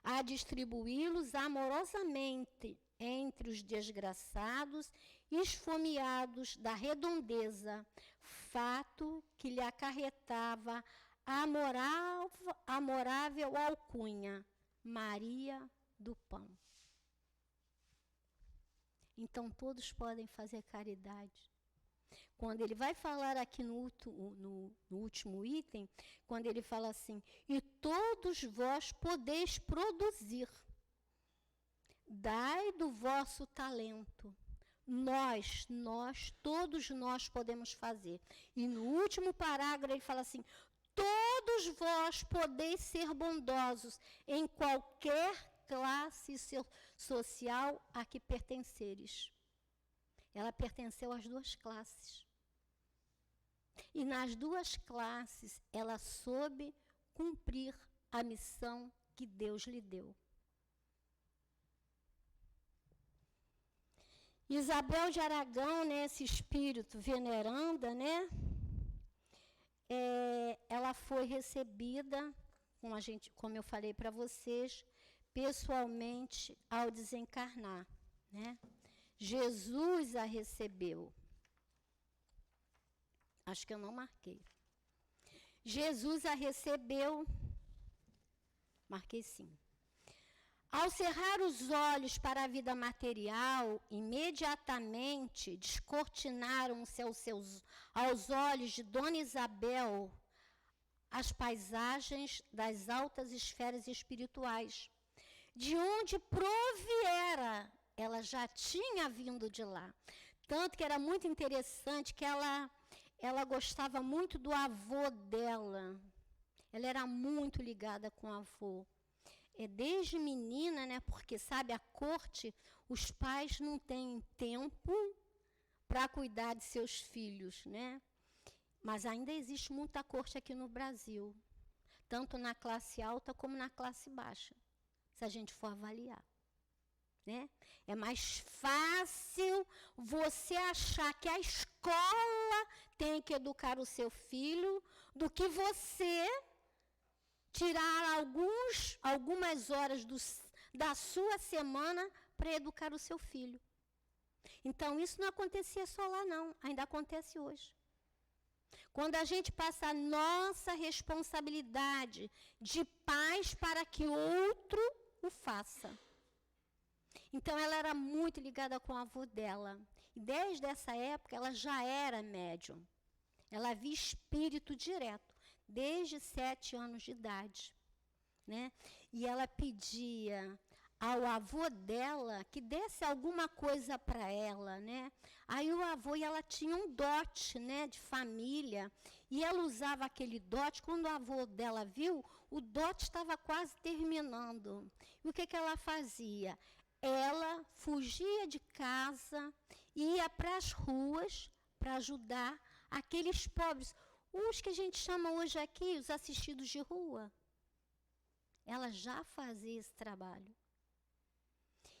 Speaker 4: a distribuí-los amorosamente entre os desgraçados e esfomeados da redondeza, fato que lhe acarretava a amorável alcunha, Maria do Pão. Então, todos podem fazer caridade. Quando ele vai falar aqui no último item, quando ele fala assim: e todos vós podeis produzir, dai do vosso talento. Todos nós podemos fazer. E no último parágrafo ele fala assim: todos vós podeis ser bondosos em qualquer classe social a que pertenceres. Ela pertenceu às duas classes. E nas duas classes ela soube cumprir a missão que Deus lhe deu. Isabel de Aragão, né, esse espírito veneranda, né, ela foi recebida, como eu falei para vocês, pessoalmente ao desencarnar, né? Jesus a recebeu. Acho que eu não marquei. Jesus a recebeu, marquei sim. Ao cerrar os olhos para a vida material, imediatamente descortinaram-se aos olhos de Dona Isabel as paisagens das altas esferas espirituais, de onde proviera. Ela já tinha vindo de lá. Tanto que era muito interessante que ela gostava muito do avô dela. Ela era muito ligada com o avô. Desde menina, né? Porque, sabe, a corte, os pais não têm tempo para cuidar de seus filhos, né? Mas ainda existe muita corte aqui no Brasil, tanto na classe alta como na classe baixa, se a gente for avaliar, né? É mais fácil você achar que a escola tem que educar o seu filho do que você tirar algumas horas da sua semana para educar o seu filho. Então, isso não acontecia só lá, não. Ainda acontece hoje. Quando a gente passa a nossa responsabilidade de pais para que outro o faça. Então, ela era muito ligada com o avô dela. E desde essa época, ela já era médium. Ela via espírito direto, desde 7 anos de idade. Né? E ela pedia ao avô dela que desse alguma coisa para ela, né? Aí o avô, e ela tinha um dote, né, de família, e ela usava aquele dote. Quando o avô dela viu, o dote estava quase terminando. E o que ela fazia? Ela fugia de casa, ia para as ruas para ajudar aqueles pobres, os que a gente chama hoje aqui, os assistidos de rua. Ela já fazia esse trabalho.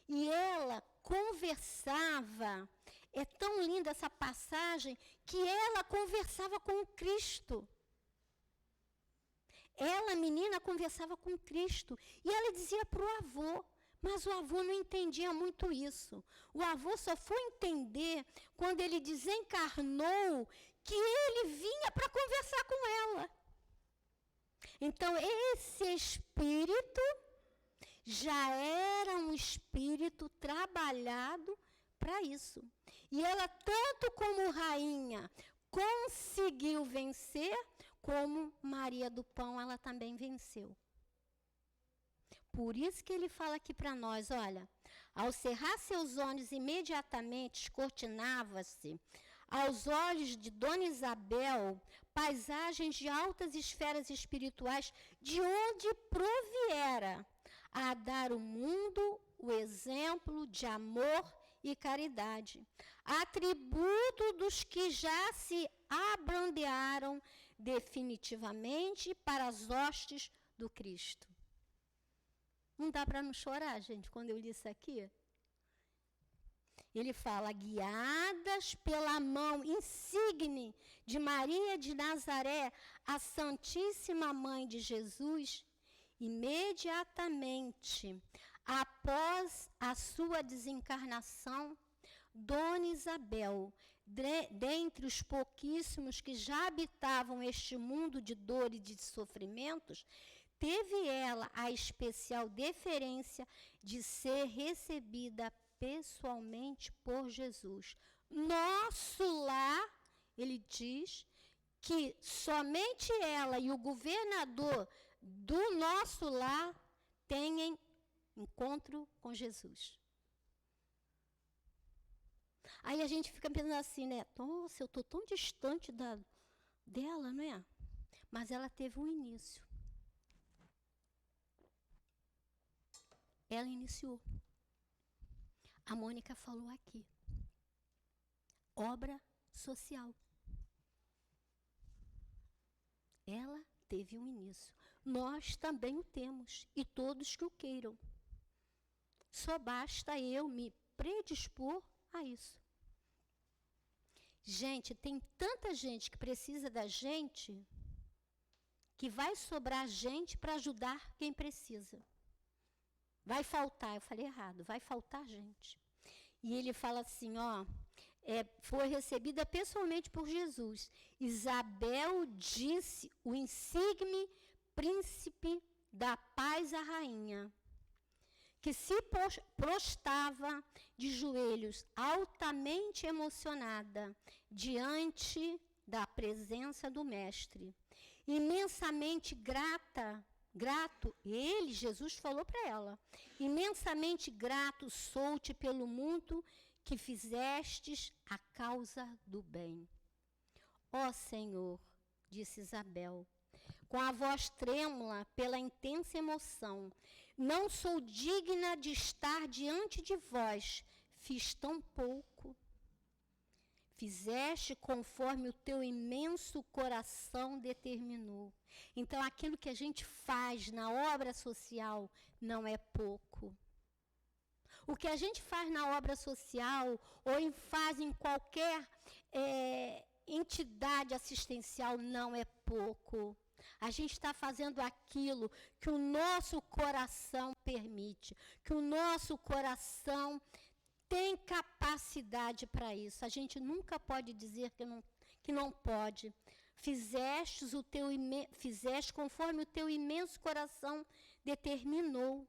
Speaker 4: E ela conversava, é tão linda essa passagem, que ela conversava com o Cristo. Ela, menina, conversava com Cristo. E ela dizia para o avô, mas o avô não entendia muito isso. O avô só foi entender quando ele desencarnou que ele vinha para conversar com ela. Então, esse espírito já era um espírito trabalhado para isso. E ela, tanto como rainha, conseguiu vencer, como Maria do Pão, ela também venceu. Por isso que ele fala aqui para nós, olha, ao cerrar seus olhos, imediatamente descortinava-se aos olhos de Dona Isabel paisagens de altas esferas espirituais, de onde proviera a dar ao mundo o exemplo de amor e caridade, atributo dos que já se abrandearam definitivamente para as hostes do Cristo. Não dá para não chorar, gente, quando eu li isso aqui? Ele fala, guiadas pela mão insigne de Maria de Nazaré, a Santíssima Mãe de Jesus, imediatamente após a sua desencarnação, Dona Isabel, dentre os pouquíssimos que já habitavam este mundo de dor e de sofrimentos, teve ela a especial deferência de ser recebida pessoalmente por Jesus. Nosso lar, ele diz, que somente ela e o governador do nosso lar tenham encontro com Jesus. Aí a gente fica pensando assim, né? Nossa, eu estou tão distante dela, não é? Mas ela teve um início. Ela iniciou. A Mônica falou aqui. Obra social. Ela teve um início. Nós também o temos, e todos que o queiram. Só basta eu me predispor a isso. Gente, tem tanta gente que precisa da gente, que vai sobrar gente para ajudar quem precisa. Vai faltar, eu falei errado, vai faltar gente. E ele fala assim, ó, foi recebida pessoalmente por Jesus. Isabel disse o insigne príncipe da paz à rainha, que se prostrava de joelhos, altamente emocionada, diante da presença do Mestre. Imensamente grato, ele, Jesus, falou para ela, imensamente grato sou-te pelo mundo que fizestes a causa do bem. Ó Senhor, disse Isabel, com a voz trêmula pela intensa emoção, não sou digna de estar diante de vós, fiz tão pouco. Fizeste conforme o teu imenso coração determinou. Então, aquilo que a gente faz na obra social não é pouco. O que a gente faz na obra social ou faz em qualquer entidade assistencial não é pouco. A gente está fazendo aquilo que o nosso coração permite, que o nosso coração tem capacidade para isso. A gente nunca pode dizer que não pode. Fizeste conforme o teu imenso coração determinou,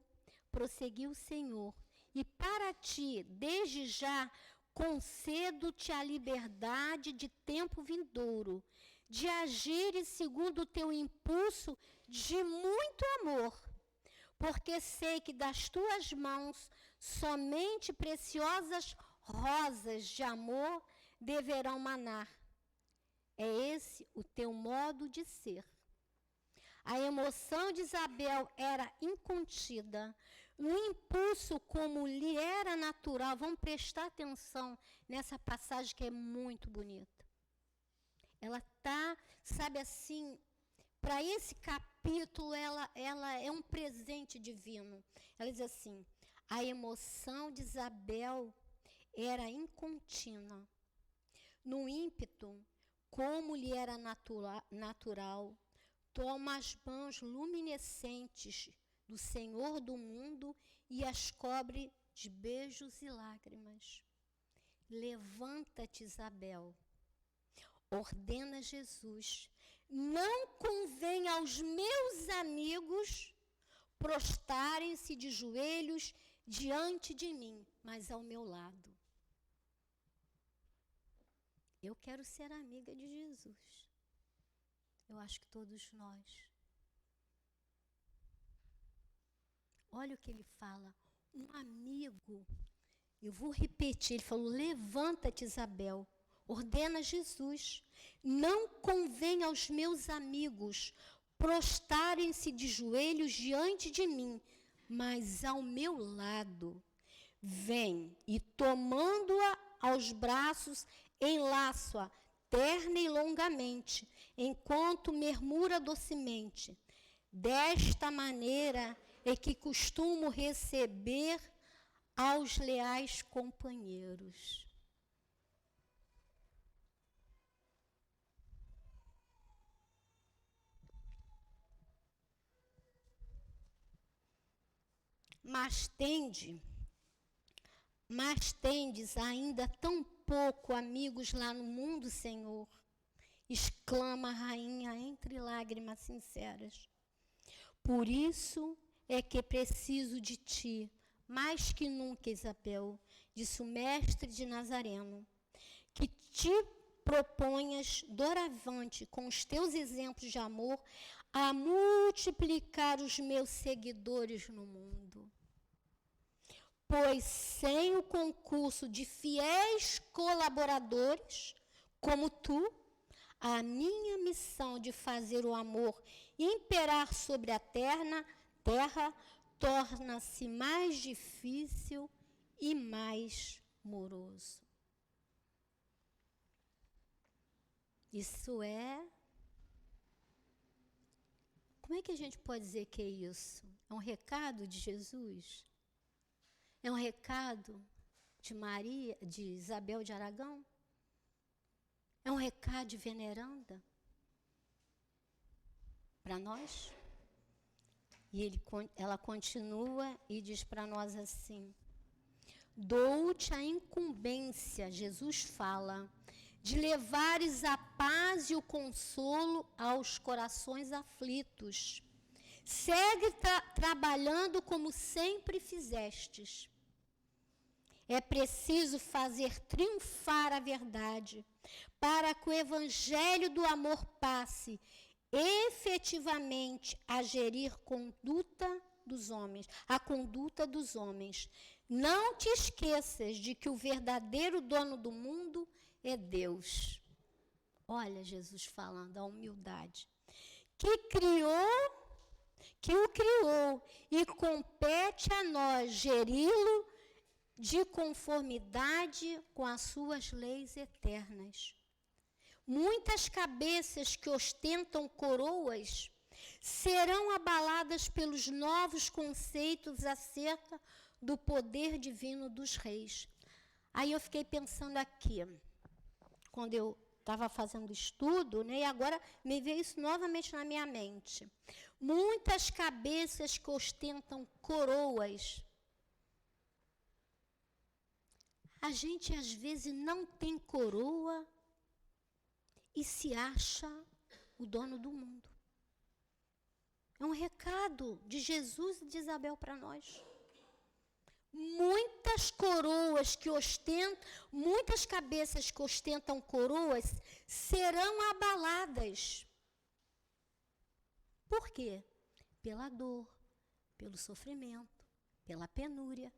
Speaker 4: prosseguiu o Senhor. E para ti, desde já, concedo-te a liberdade de tempo vindouro, de agires segundo o teu impulso de muito amor, porque sei que das tuas mãos somente preciosas rosas de amor deverão manar. É esse o teu modo de ser. A emoção de Isabel era incontida, um impulso como lhe era natural. Vamos prestar atenção nessa passagem que é muito bonita. Ela está, sabe assim, para esse capítulo, ela é um presente divino. Ela diz assim, a emoção de Isabel era incontínua. No ímpeto, como lhe era natural, toma as mãos luminescentes do Senhor do mundo e as cobre de beijos e lágrimas. Levanta-te, Isabel, ordena Jesus, não convém aos meus amigos prostrarem-se de joelhos diante de mim, mas ao meu lado. Eu quero ser amiga de Jesus. Eu acho que todos nós. Olha o que ele fala. Um amigo. Eu vou repetir. Ele falou, levanta-te, Isabel. Ordena Jesus. Não convém aos meus amigos prostrarem-se de joelhos diante de mim, mas ao meu lado. Vem e tomando-a aos braços, enlaço-a terna e longamente, enquanto murmura docemente. Desta maneira é que costumo receber aos leais companheiros. Mas tendes ainda tão pouco amigos lá no mundo, Senhor, exclama a rainha entre lágrimas sinceras. Por isso é que preciso de ti, mais que nunca, Isabel, disse o mestre de Nazareno, que te proponhas doravante, com os teus exemplos de amor, a multiplicar os meus seguidores no mundo. Pois sem o concurso de fiéis colaboradores, como tu, a minha missão de fazer o amor imperar sobre a terra torna-se mais difícil e mais moroso. Isso é... Como é que a gente pode dizer que é isso? É um recado de Jesus? É um recado de Maria, de Isabel de Aragão? É um recado de veneranda? Para nós? E ela continua e diz para nós assim, dou-te a incumbência, Jesus fala, de levares a paz e o consolo aos corações aflitos. Segue trabalhando como sempre fizestes. É preciso fazer triunfar a verdade, para que o evangelho do amor passe efetivamente a gerir a conduta dos homens. Não te esqueças de que o verdadeiro dono do mundo é Deus. Olha Jesus falando, a humildade. Que o criou e compete a nós geri-lo de conformidade com as suas leis eternas. Muitas cabeças que ostentam coroas serão abaladas pelos novos conceitos acerca do poder divino dos reis. Aí eu fiquei pensando aqui, quando eu estava fazendo estudo, né, e agora me veio isso novamente na minha mente. Muitas cabeças que ostentam coroas. A gente, às vezes, não tem coroa e se acha o dono do mundo. É um recado de Jesus e de Isabel para nós. Muitas coroas que ostentam, muitas cabeças que ostentam coroas serão abaladas. Por quê? Pela dor, pelo sofrimento, pela penúria,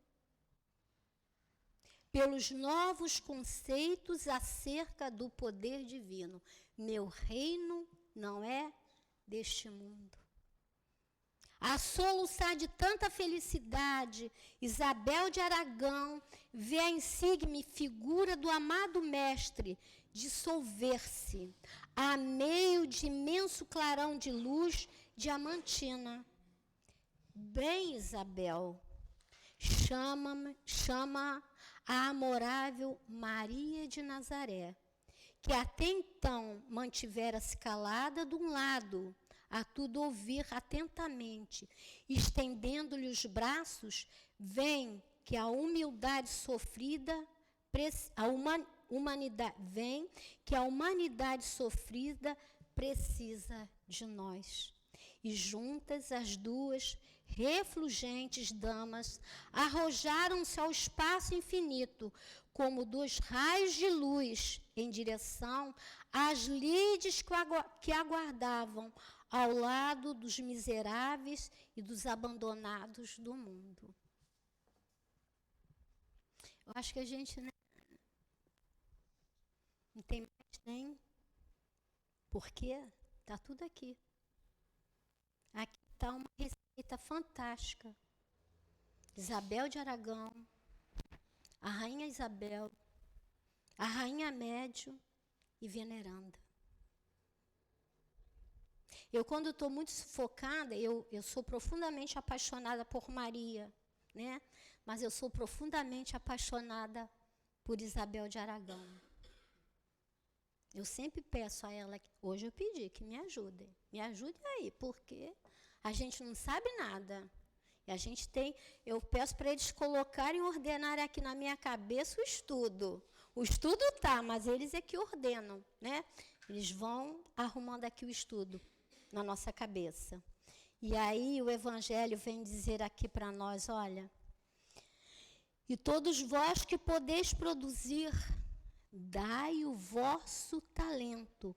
Speaker 4: pelos novos conceitos acerca do poder divino. Meu reino não é deste mundo. A soluçar de tanta felicidade, Isabel de Aragão vê a insigne figura do amado mestre dissolver-se a meio de imenso clarão de luz diamantina. Bem, Isabel, chama a amorável Maria de Nazaré, que até então mantivera-se calada de um lado, a tudo ouvir atentamente, estendendo-lhe os braços, vem que a humildade sofrida, a humanidade sofrida precisa de nós. E juntas as duas refulgentes damas arrojaram-se ao espaço infinito, como dois raios de luz, em direção às lides que aguardavam ao lado dos miseráveis e dos abandonados do mundo. Eu acho que a gente não tem mais nem porquê, está tudo aqui. Aqui está uma receita fantástica. Isabel de Aragão, a Rainha Isabel, a Rainha Médium e Veneranda. Eu, quando estou muito sufocada, eu sou profundamente apaixonada por Maria, né? Mas eu sou profundamente apaixonada por Isabel de Aragão. Eu sempre peço a ela, hoje eu pedi que me ajudem aí, porque a gente não sabe nada. E a gente eu peço para eles colocarem e ordenarem aqui na minha cabeça o estudo. O estudo tá, mas eles é que ordenam, né? Eles vão arrumando aqui o estudo na nossa cabeça. E aí o Evangelho vem dizer aqui para nós, olha, e todos vós que podeis produzir, dai o vosso talento,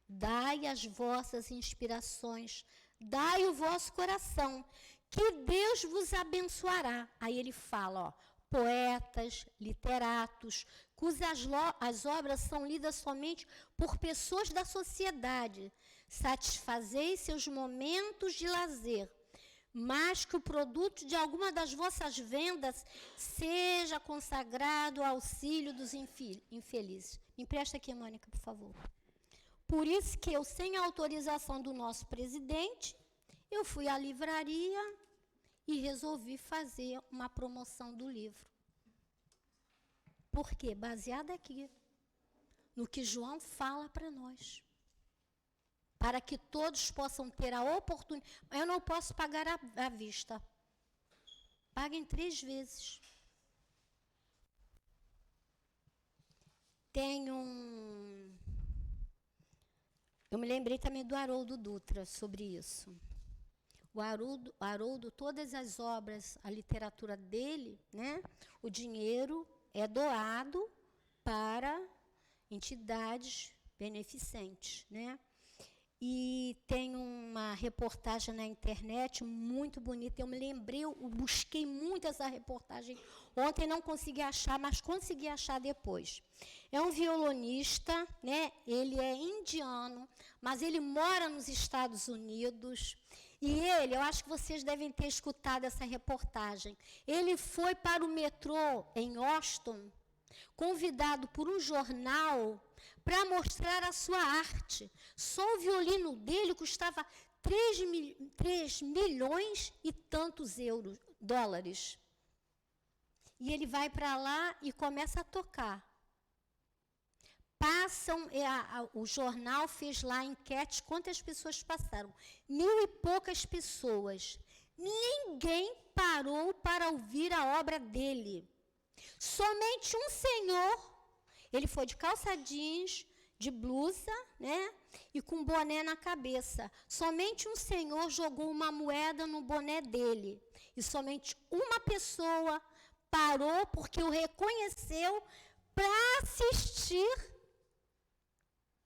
Speaker 4: dai as vossas inspirações, dai o vosso coração, que Deus vos abençoará. Aí ele fala, ó, poetas, literatos, cujas as obras são lidas somente por pessoas da sociedade, satisfazei seus momentos de lazer, mas que o produto de alguma das vossas vendas seja consagrado ao auxílio dos infelizes. Me empresta aqui, Mônica, por favor. Por isso que eu, sem a autorização do nosso presidente, eu fui à livraria e resolvi fazer uma promoção do livro. Por quê? Baseada aqui, no que João fala para nós. Para que todos possam ter a oportunidade. Eu não posso pagar à vista. Paguem 3 vezes. Eu me lembrei também do Haroldo Dutra sobre isso. O Haroldo, todas as obras, a literatura dele, né, o dinheiro é doado para entidades beneficentes, né? E tem uma reportagem na internet muito bonita. Eu me lembrei, eu busquei muito essa reportagem. Ontem não consegui achar, mas consegui achar depois. É um violonista, né? Ele é indiano, mas ele mora nos Estados Unidos. E ele, eu acho que vocês devem ter escutado essa reportagem. Ele foi para o metrô em Austin, convidado por um jornal para mostrar a sua arte. Só o violino dele custava 3 milhões e tantos dólares. E ele vai para lá e começa a tocar. o jornal fez lá a enquete, quantas pessoas passaram? 1.000 e poucas pessoas. Ninguém parou para ouvir a obra dele. Somente um senhor, ele foi de calça jeans, de blusa, né? E com boné na cabeça. Somente um senhor jogou uma moeda no boné dele. E somente uma pessoa parou porque o reconheceu para assistir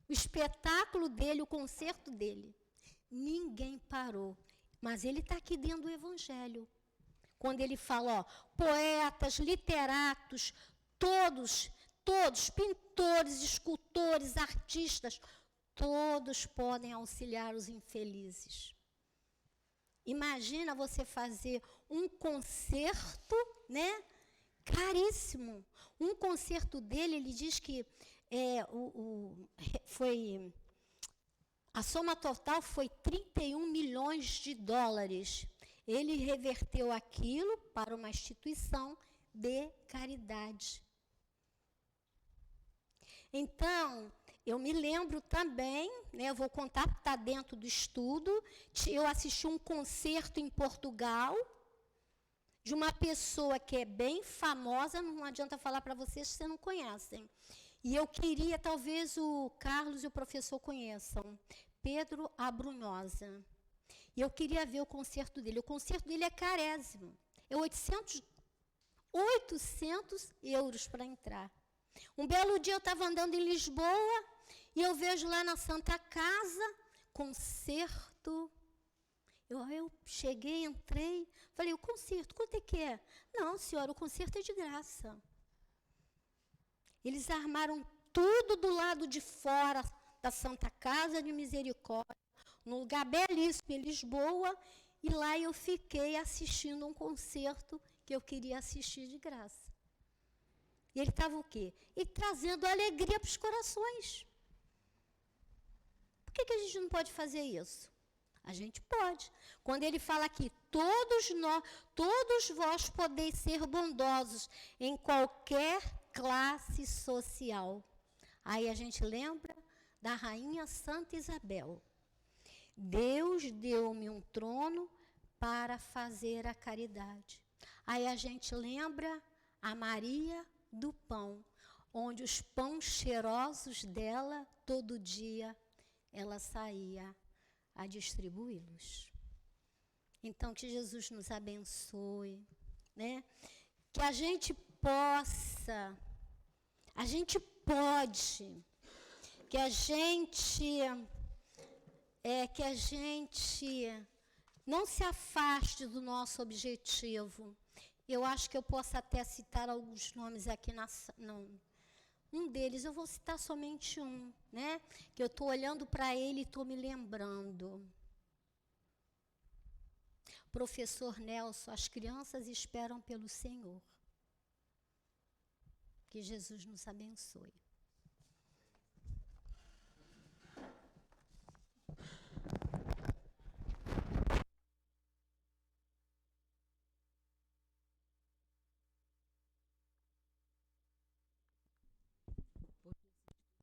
Speaker 4: o espetáculo dele, o concerto dele. Ninguém parou. Mas ele está aqui dentro do Evangelho. Quando ele fala, ó, poetas, literatos, todos, pintores, escultores, artistas, todos podem auxiliar os infelizes. Imagina você fazer um concerto, né? Caríssimo. Um concerto dele, ele diz que a soma total foi 31 milhões de dólares. Ele reverteu aquilo para uma instituição de caridade. Então, eu me lembro também, né, eu vou contar, está dentro do estudo, eu assisti um concerto em Portugal, de uma pessoa que é bem famosa, não adianta falar para vocês se vocês não conhecem. E eu queria, talvez o Carlos e o professor conheçam, Pedro Abrunhosa. E eu queria ver o concerto dele. O concerto dele é carésimo. É 800 euros para entrar. Um belo dia eu estava andando em Lisboa e eu vejo lá na Santa Casa, concerto. Eu cheguei, entrei, falei, o concerto, quanto é que é? Não, senhora, o concerto é de graça. Eles armaram tudo do lado de fora da Santa Casa de Misericórdia, num lugar belíssimo em Lisboa, e lá eu fiquei assistindo um concerto que eu queria assistir de graça. E ele estava o quê? E trazendo alegria para os corações. Por que a gente não pode fazer isso? A gente pode. Quando ele fala aqui, todos vós podeis ser bondosos em qualquer classe social. Aí a gente lembra da rainha Santa Isabel. Deus deu-me um trono para fazer a caridade. Aí a gente lembra a Maria do Pão, onde os pães cheirosos dela, todo dia, ela saía a distribuí-los. Então, que Jesus nos abençoe, né? Que a gente pode, que a gente não se afaste do nosso objetivo. Eu acho que eu posso até citar alguns nomes aqui um deles, eu vou citar somente um, né? Que eu estou olhando para ele e estou me lembrando. Professor Nelson, as crianças esperam pelo Senhor. Que Jesus nos abençoe.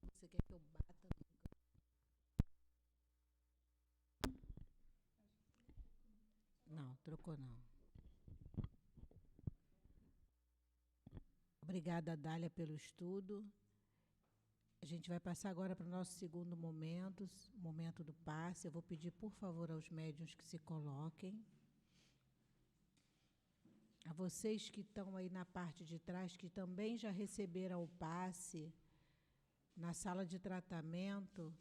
Speaker 3: Você quer que eu bata? Não, trocou não. Obrigada, Dália, pelo estudo. A gente vai passar agora para o nosso segundo momento, o momento do passe. Eu vou pedir, por favor, aos médiuns que se coloquem. A vocês que estão aí na parte de trás, que também já receberam o passe, na sala de tratamento,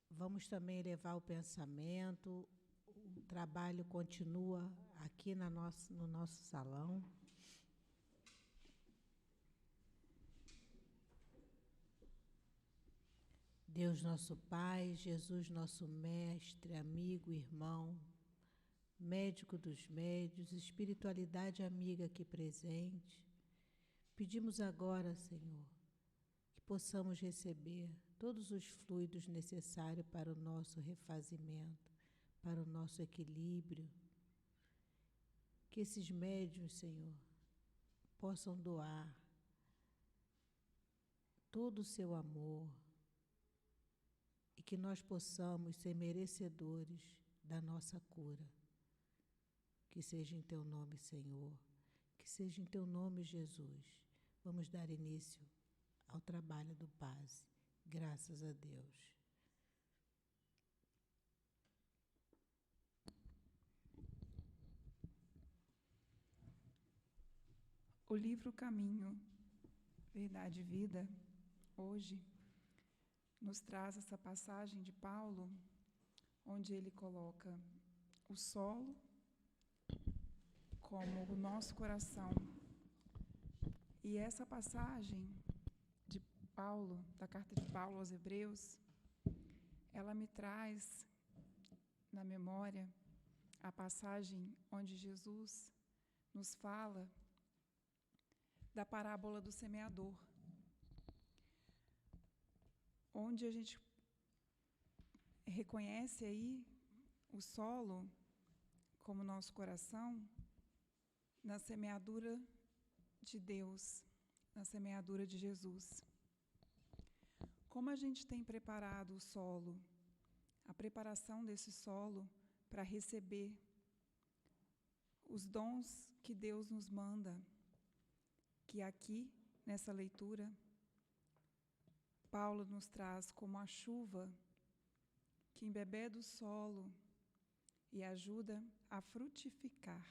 Speaker 3: vamos também elevar o pensamento. O trabalho continua aqui no nosso salão. Deus nosso Pai, Jesus nosso Mestre, amigo, irmão, médico dos médios, espiritualidade amiga aqui presente, pedimos agora, Senhor, que possamos receber todos os fluidos necessários para o nosso refazimento, para o nosso equilíbrio, que esses médiuns, Senhor, possam doar todo o seu amor e que nós possamos ser merecedores da nossa cura. Que seja em teu nome, Senhor, que seja em teu nome, Jesus. Vamos dar início ao trabalho do Paz. Graças a Deus.
Speaker 5: O livro Caminho, Verdade e Vida, hoje, nos traz essa passagem de Paulo, onde ele coloca o solo como o nosso coração. E essa passagem de Paulo, da carta de Paulo aos Hebreus, ela me traz na memória a passagem onde Jesus nos fala da parábola do semeador, onde a gente reconhece aí o solo como nosso coração na semeadura de Deus, na semeadura de Jesus. Como a gente tem preparado o solo, a preparação desse solo para receber os dons que Deus nos manda, que aqui, nessa leitura, Paulo nos traz como a chuva que embebeda o solo e ajuda a frutificar.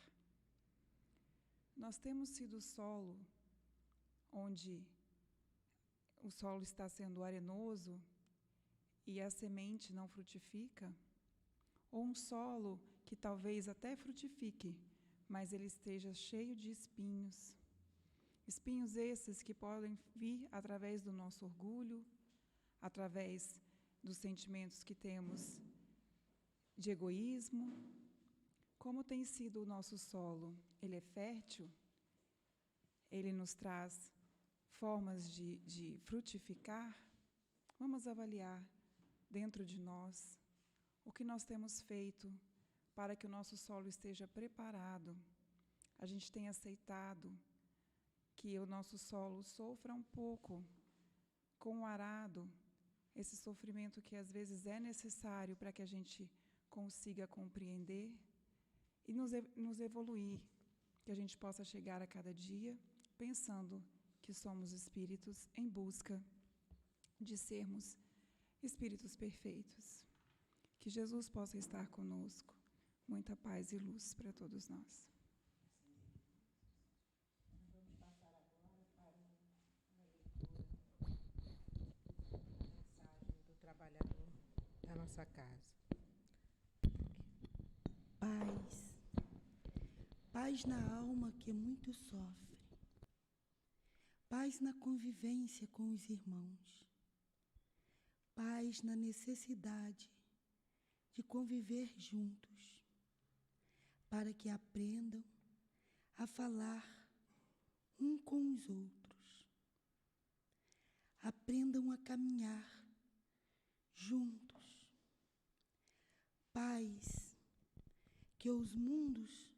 Speaker 5: Nós temos sido solo onde o solo está sendo arenoso e a semente não frutifica, ou um solo que talvez até frutifique, mas ele esteja cheio de espinhos. Espinhos esses que podem vir através do nosso orgulho, através dos sentimentos que temos de egoísmo. Como tem sido o nosso solo? Ele é fértil? Ele nos traz formas de frutificar? Vamos avaliar dentro de nós o que nós temos feito para que o nosso solo esteja preparado. A gente tem aceitado que o nosso solo sofra um pouco com o arado, esse sofrimento que às vezes é necessário para que a gente consiga compreender e nos evoluir, que a gente possa chegar a cada dia pensando que somos espíritos em busca de sermos espíritos perfeitos. Que Jesus possa estar conosco. Muita paz e luz para todos nós.
Speaker 3: Vamos passar agora para a leitura da mensagem do trabalhador da nossa casa.
Speaker 1: Paz. Paz na alma que muito sofre. Paz na convivência com os irmãos. Paz na necessidade de conviver juntos, para que aprendam a falar um com os outros. Aprendam a caminhar juntos. Paz que os mundos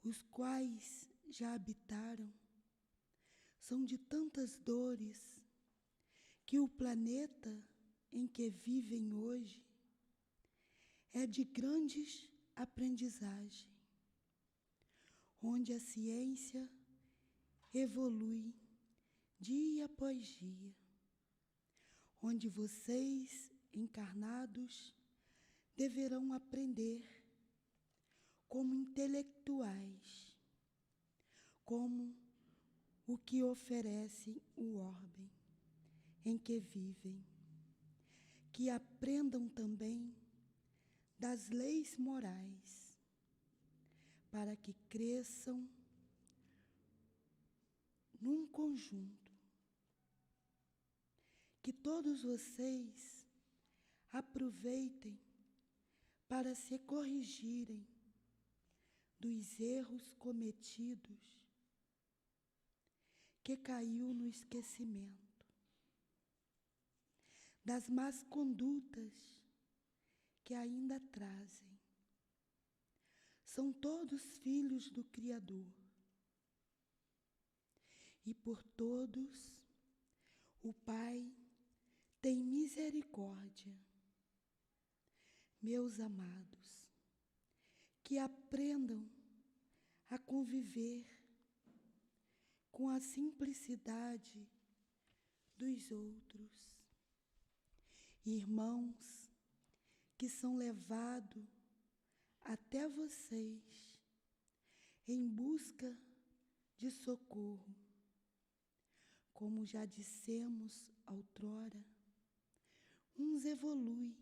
Speaker 1: os quais já habitaram são de tantas dores que o planeta em que vivem hoje é de grandes aprendizagem, onde a ciência evolui dia após dia, onde vocês, encarnados, deverão aprender como intelectuais, como o que oferece o orbe em que vivem, que aprendam também das leis morais, para que cresçam num conjunto, que todos vocês aproveitem para se corrigirem dos erros cometidos, que caiu no esquecimento, das más condutas que ainda trazem. São todos filhos do Criador. E por todos, O Pai tem misericórdia. Meus amados, que aprendam a conviver com a simplicidade dos outros. Irmãos que são levados até vocês em busca de socorro. Como já dissemos outrora, uns evoluem,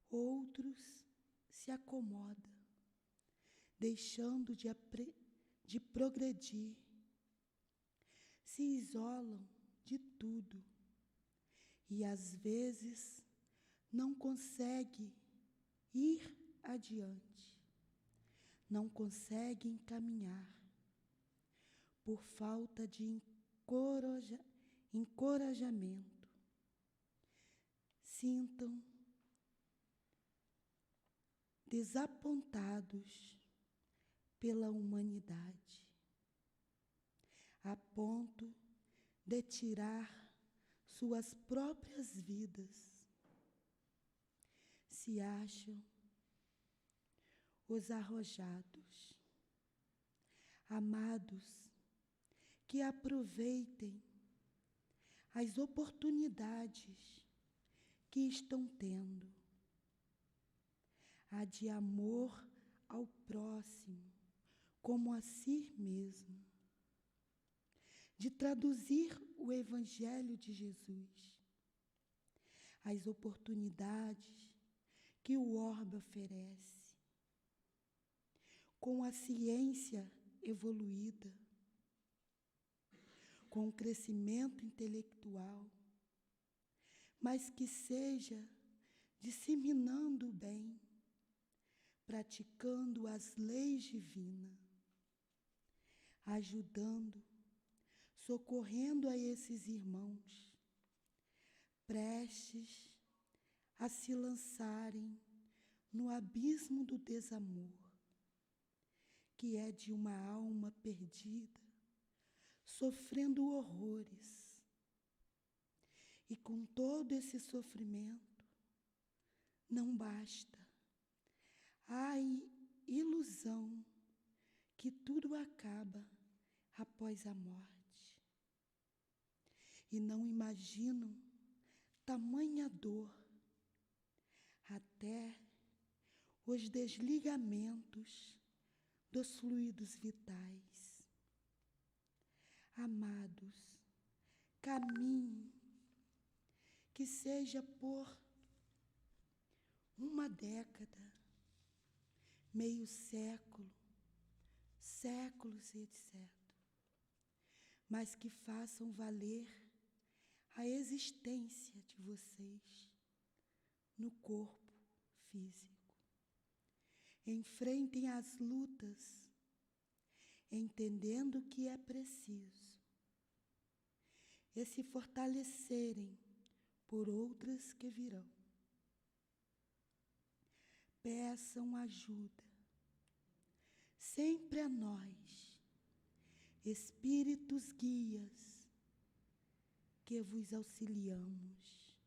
Speaker 1: outros se acomodam, deixando de progredir, se isolam de tudo e às vezes não conseguem ir adiante, não conseguem caminhar por falta de encorajamento. Sintam desapontados pela humanidade, a ponto de tirar suas próprias vidas. Se acham os arrojados. Amados, que aproveitem as oportunidades que estão tendo, a de amor ao próximo como a si mesmo, de traduzir o Evangelho de Jesus, as oportunidades que o orbe oferece, com a ciência evoluída, com o crescimento intelectual, mas que seja disseminando o bem, praticando as leis divinas, ajudando, socorrendo a esses irmãos, prestes a se lançarem no abismo do desamor, que é de uma alma perdida, sofrendo horrores. E com todo esse sofrimento, não basta. Há ilusão que tudo acaba após a morte. E não imaginam tamanha dor, até os desligamentos dos fluidos vitais. Amados, caminhe, que seja por uma década, meio século, séculos, etc. Mas que façam valer a existência de vocês no corpo físico. Enfrentem as lutas, entendendo que é preciso, e se fortalecerem por outras que virão. Peçam ajuda, sempre a nós, espíritos guias, que vos auxiliamos.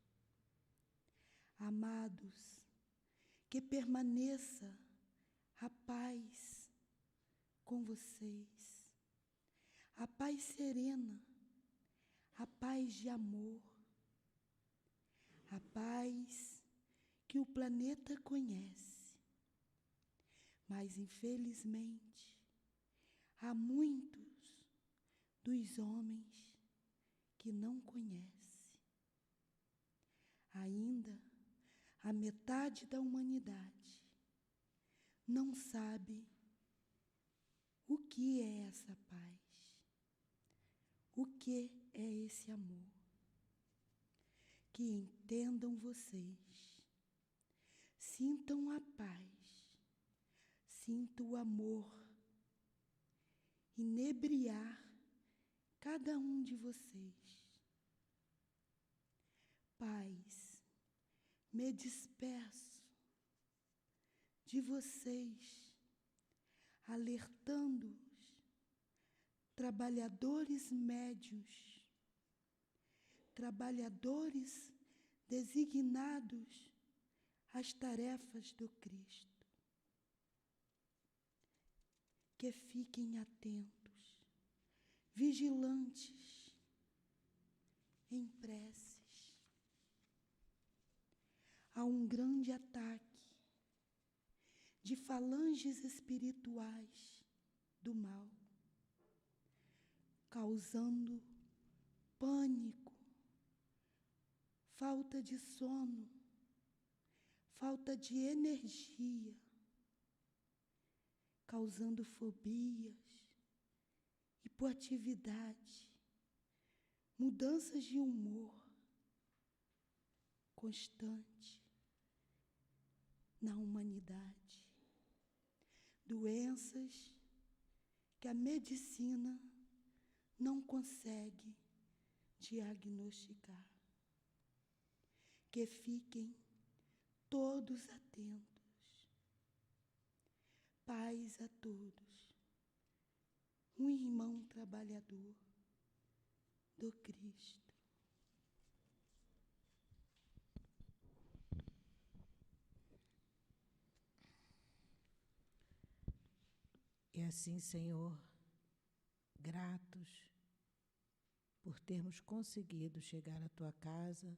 Speaker 1: Amados, que permaneça a paz com vocês, a paz serena, a paz de amor, a paz que o planeta conhece. Mas, infelizmente, há muitos dos homens que não conhecem. Ainda a metade da humanidade não sabe o que é essa paz, o que é esse amor. Que entendam vocês, sintam a paz, sintam o amor, inebriar cada um de vocês. Paz, me despeço de vocês, alertando-os, trabalhadores médios, trabalhadores designados às tarefas do Cristo. Que fiquem atentos, vigilantes, em preces. Há um grande ataque de falanges espirituais do mal, causando pânico, falta de sono, falta de energia, causando fobias, hipoatividade, mudanças de humor constante na humanidade, doenças que a medicina não consegue diagnosticar. Que fiquem todos atentos. Paz a todos. Um irmão trabalhador do Cristo.
Speaker 3: E assim, Senhor, gratos por termos conseguido chegar à Tua casa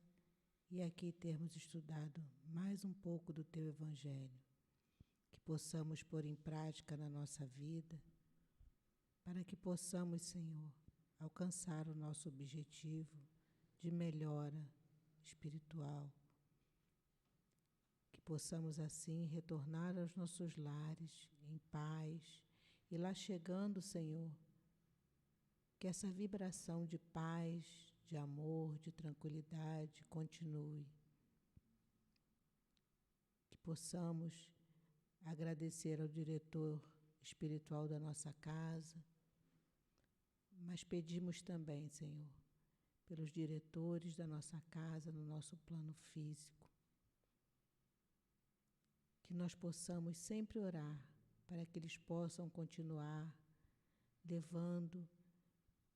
Speaker 3: e aqui termos estudado mais um pouco do Teu Evangelho, que possamos pôr em prática na nossa vida, para que possamos, Senhor, alcançar o nosso objetivo de melhora espiritual, que possamos assim retornar aos nossos lares em paz e lá chegando, Senhor, que essa vibração de paz, de amor, de tranquilidade continue. Que possamos agradecer ao diretor espiritual da nossa casa, mas pedimos também, Senhor, pelos diretores da nossa casa no nosso plano físico, que nós possamos sempre orar para que eles possam continuar levando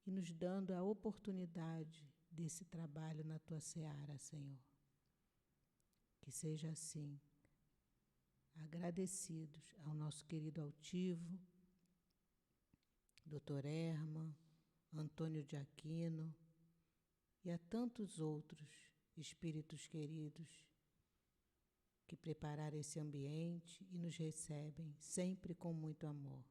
Speaker 3: e nos dando a oportunidade desse trabalho na Tua seara, Senhor. Que seja assim. Agradecidos ao nosso querido altivo, Dr. Herman, Antônio de Aquino e a tantos outros espíritos queridos que prepararam esse ambiente e nos recebem sempre com muito amor.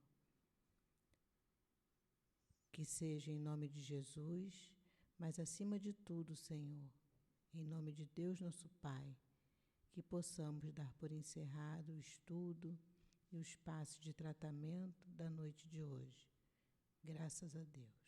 Speaker 3: Que seja em nome de Jesus, mas acima de tudo, Senhor, em nome de Deus nosso Pai, que possamos dar por encerrado o estudo e o espaço de tratamento da noite de hoje. Graças a Deus.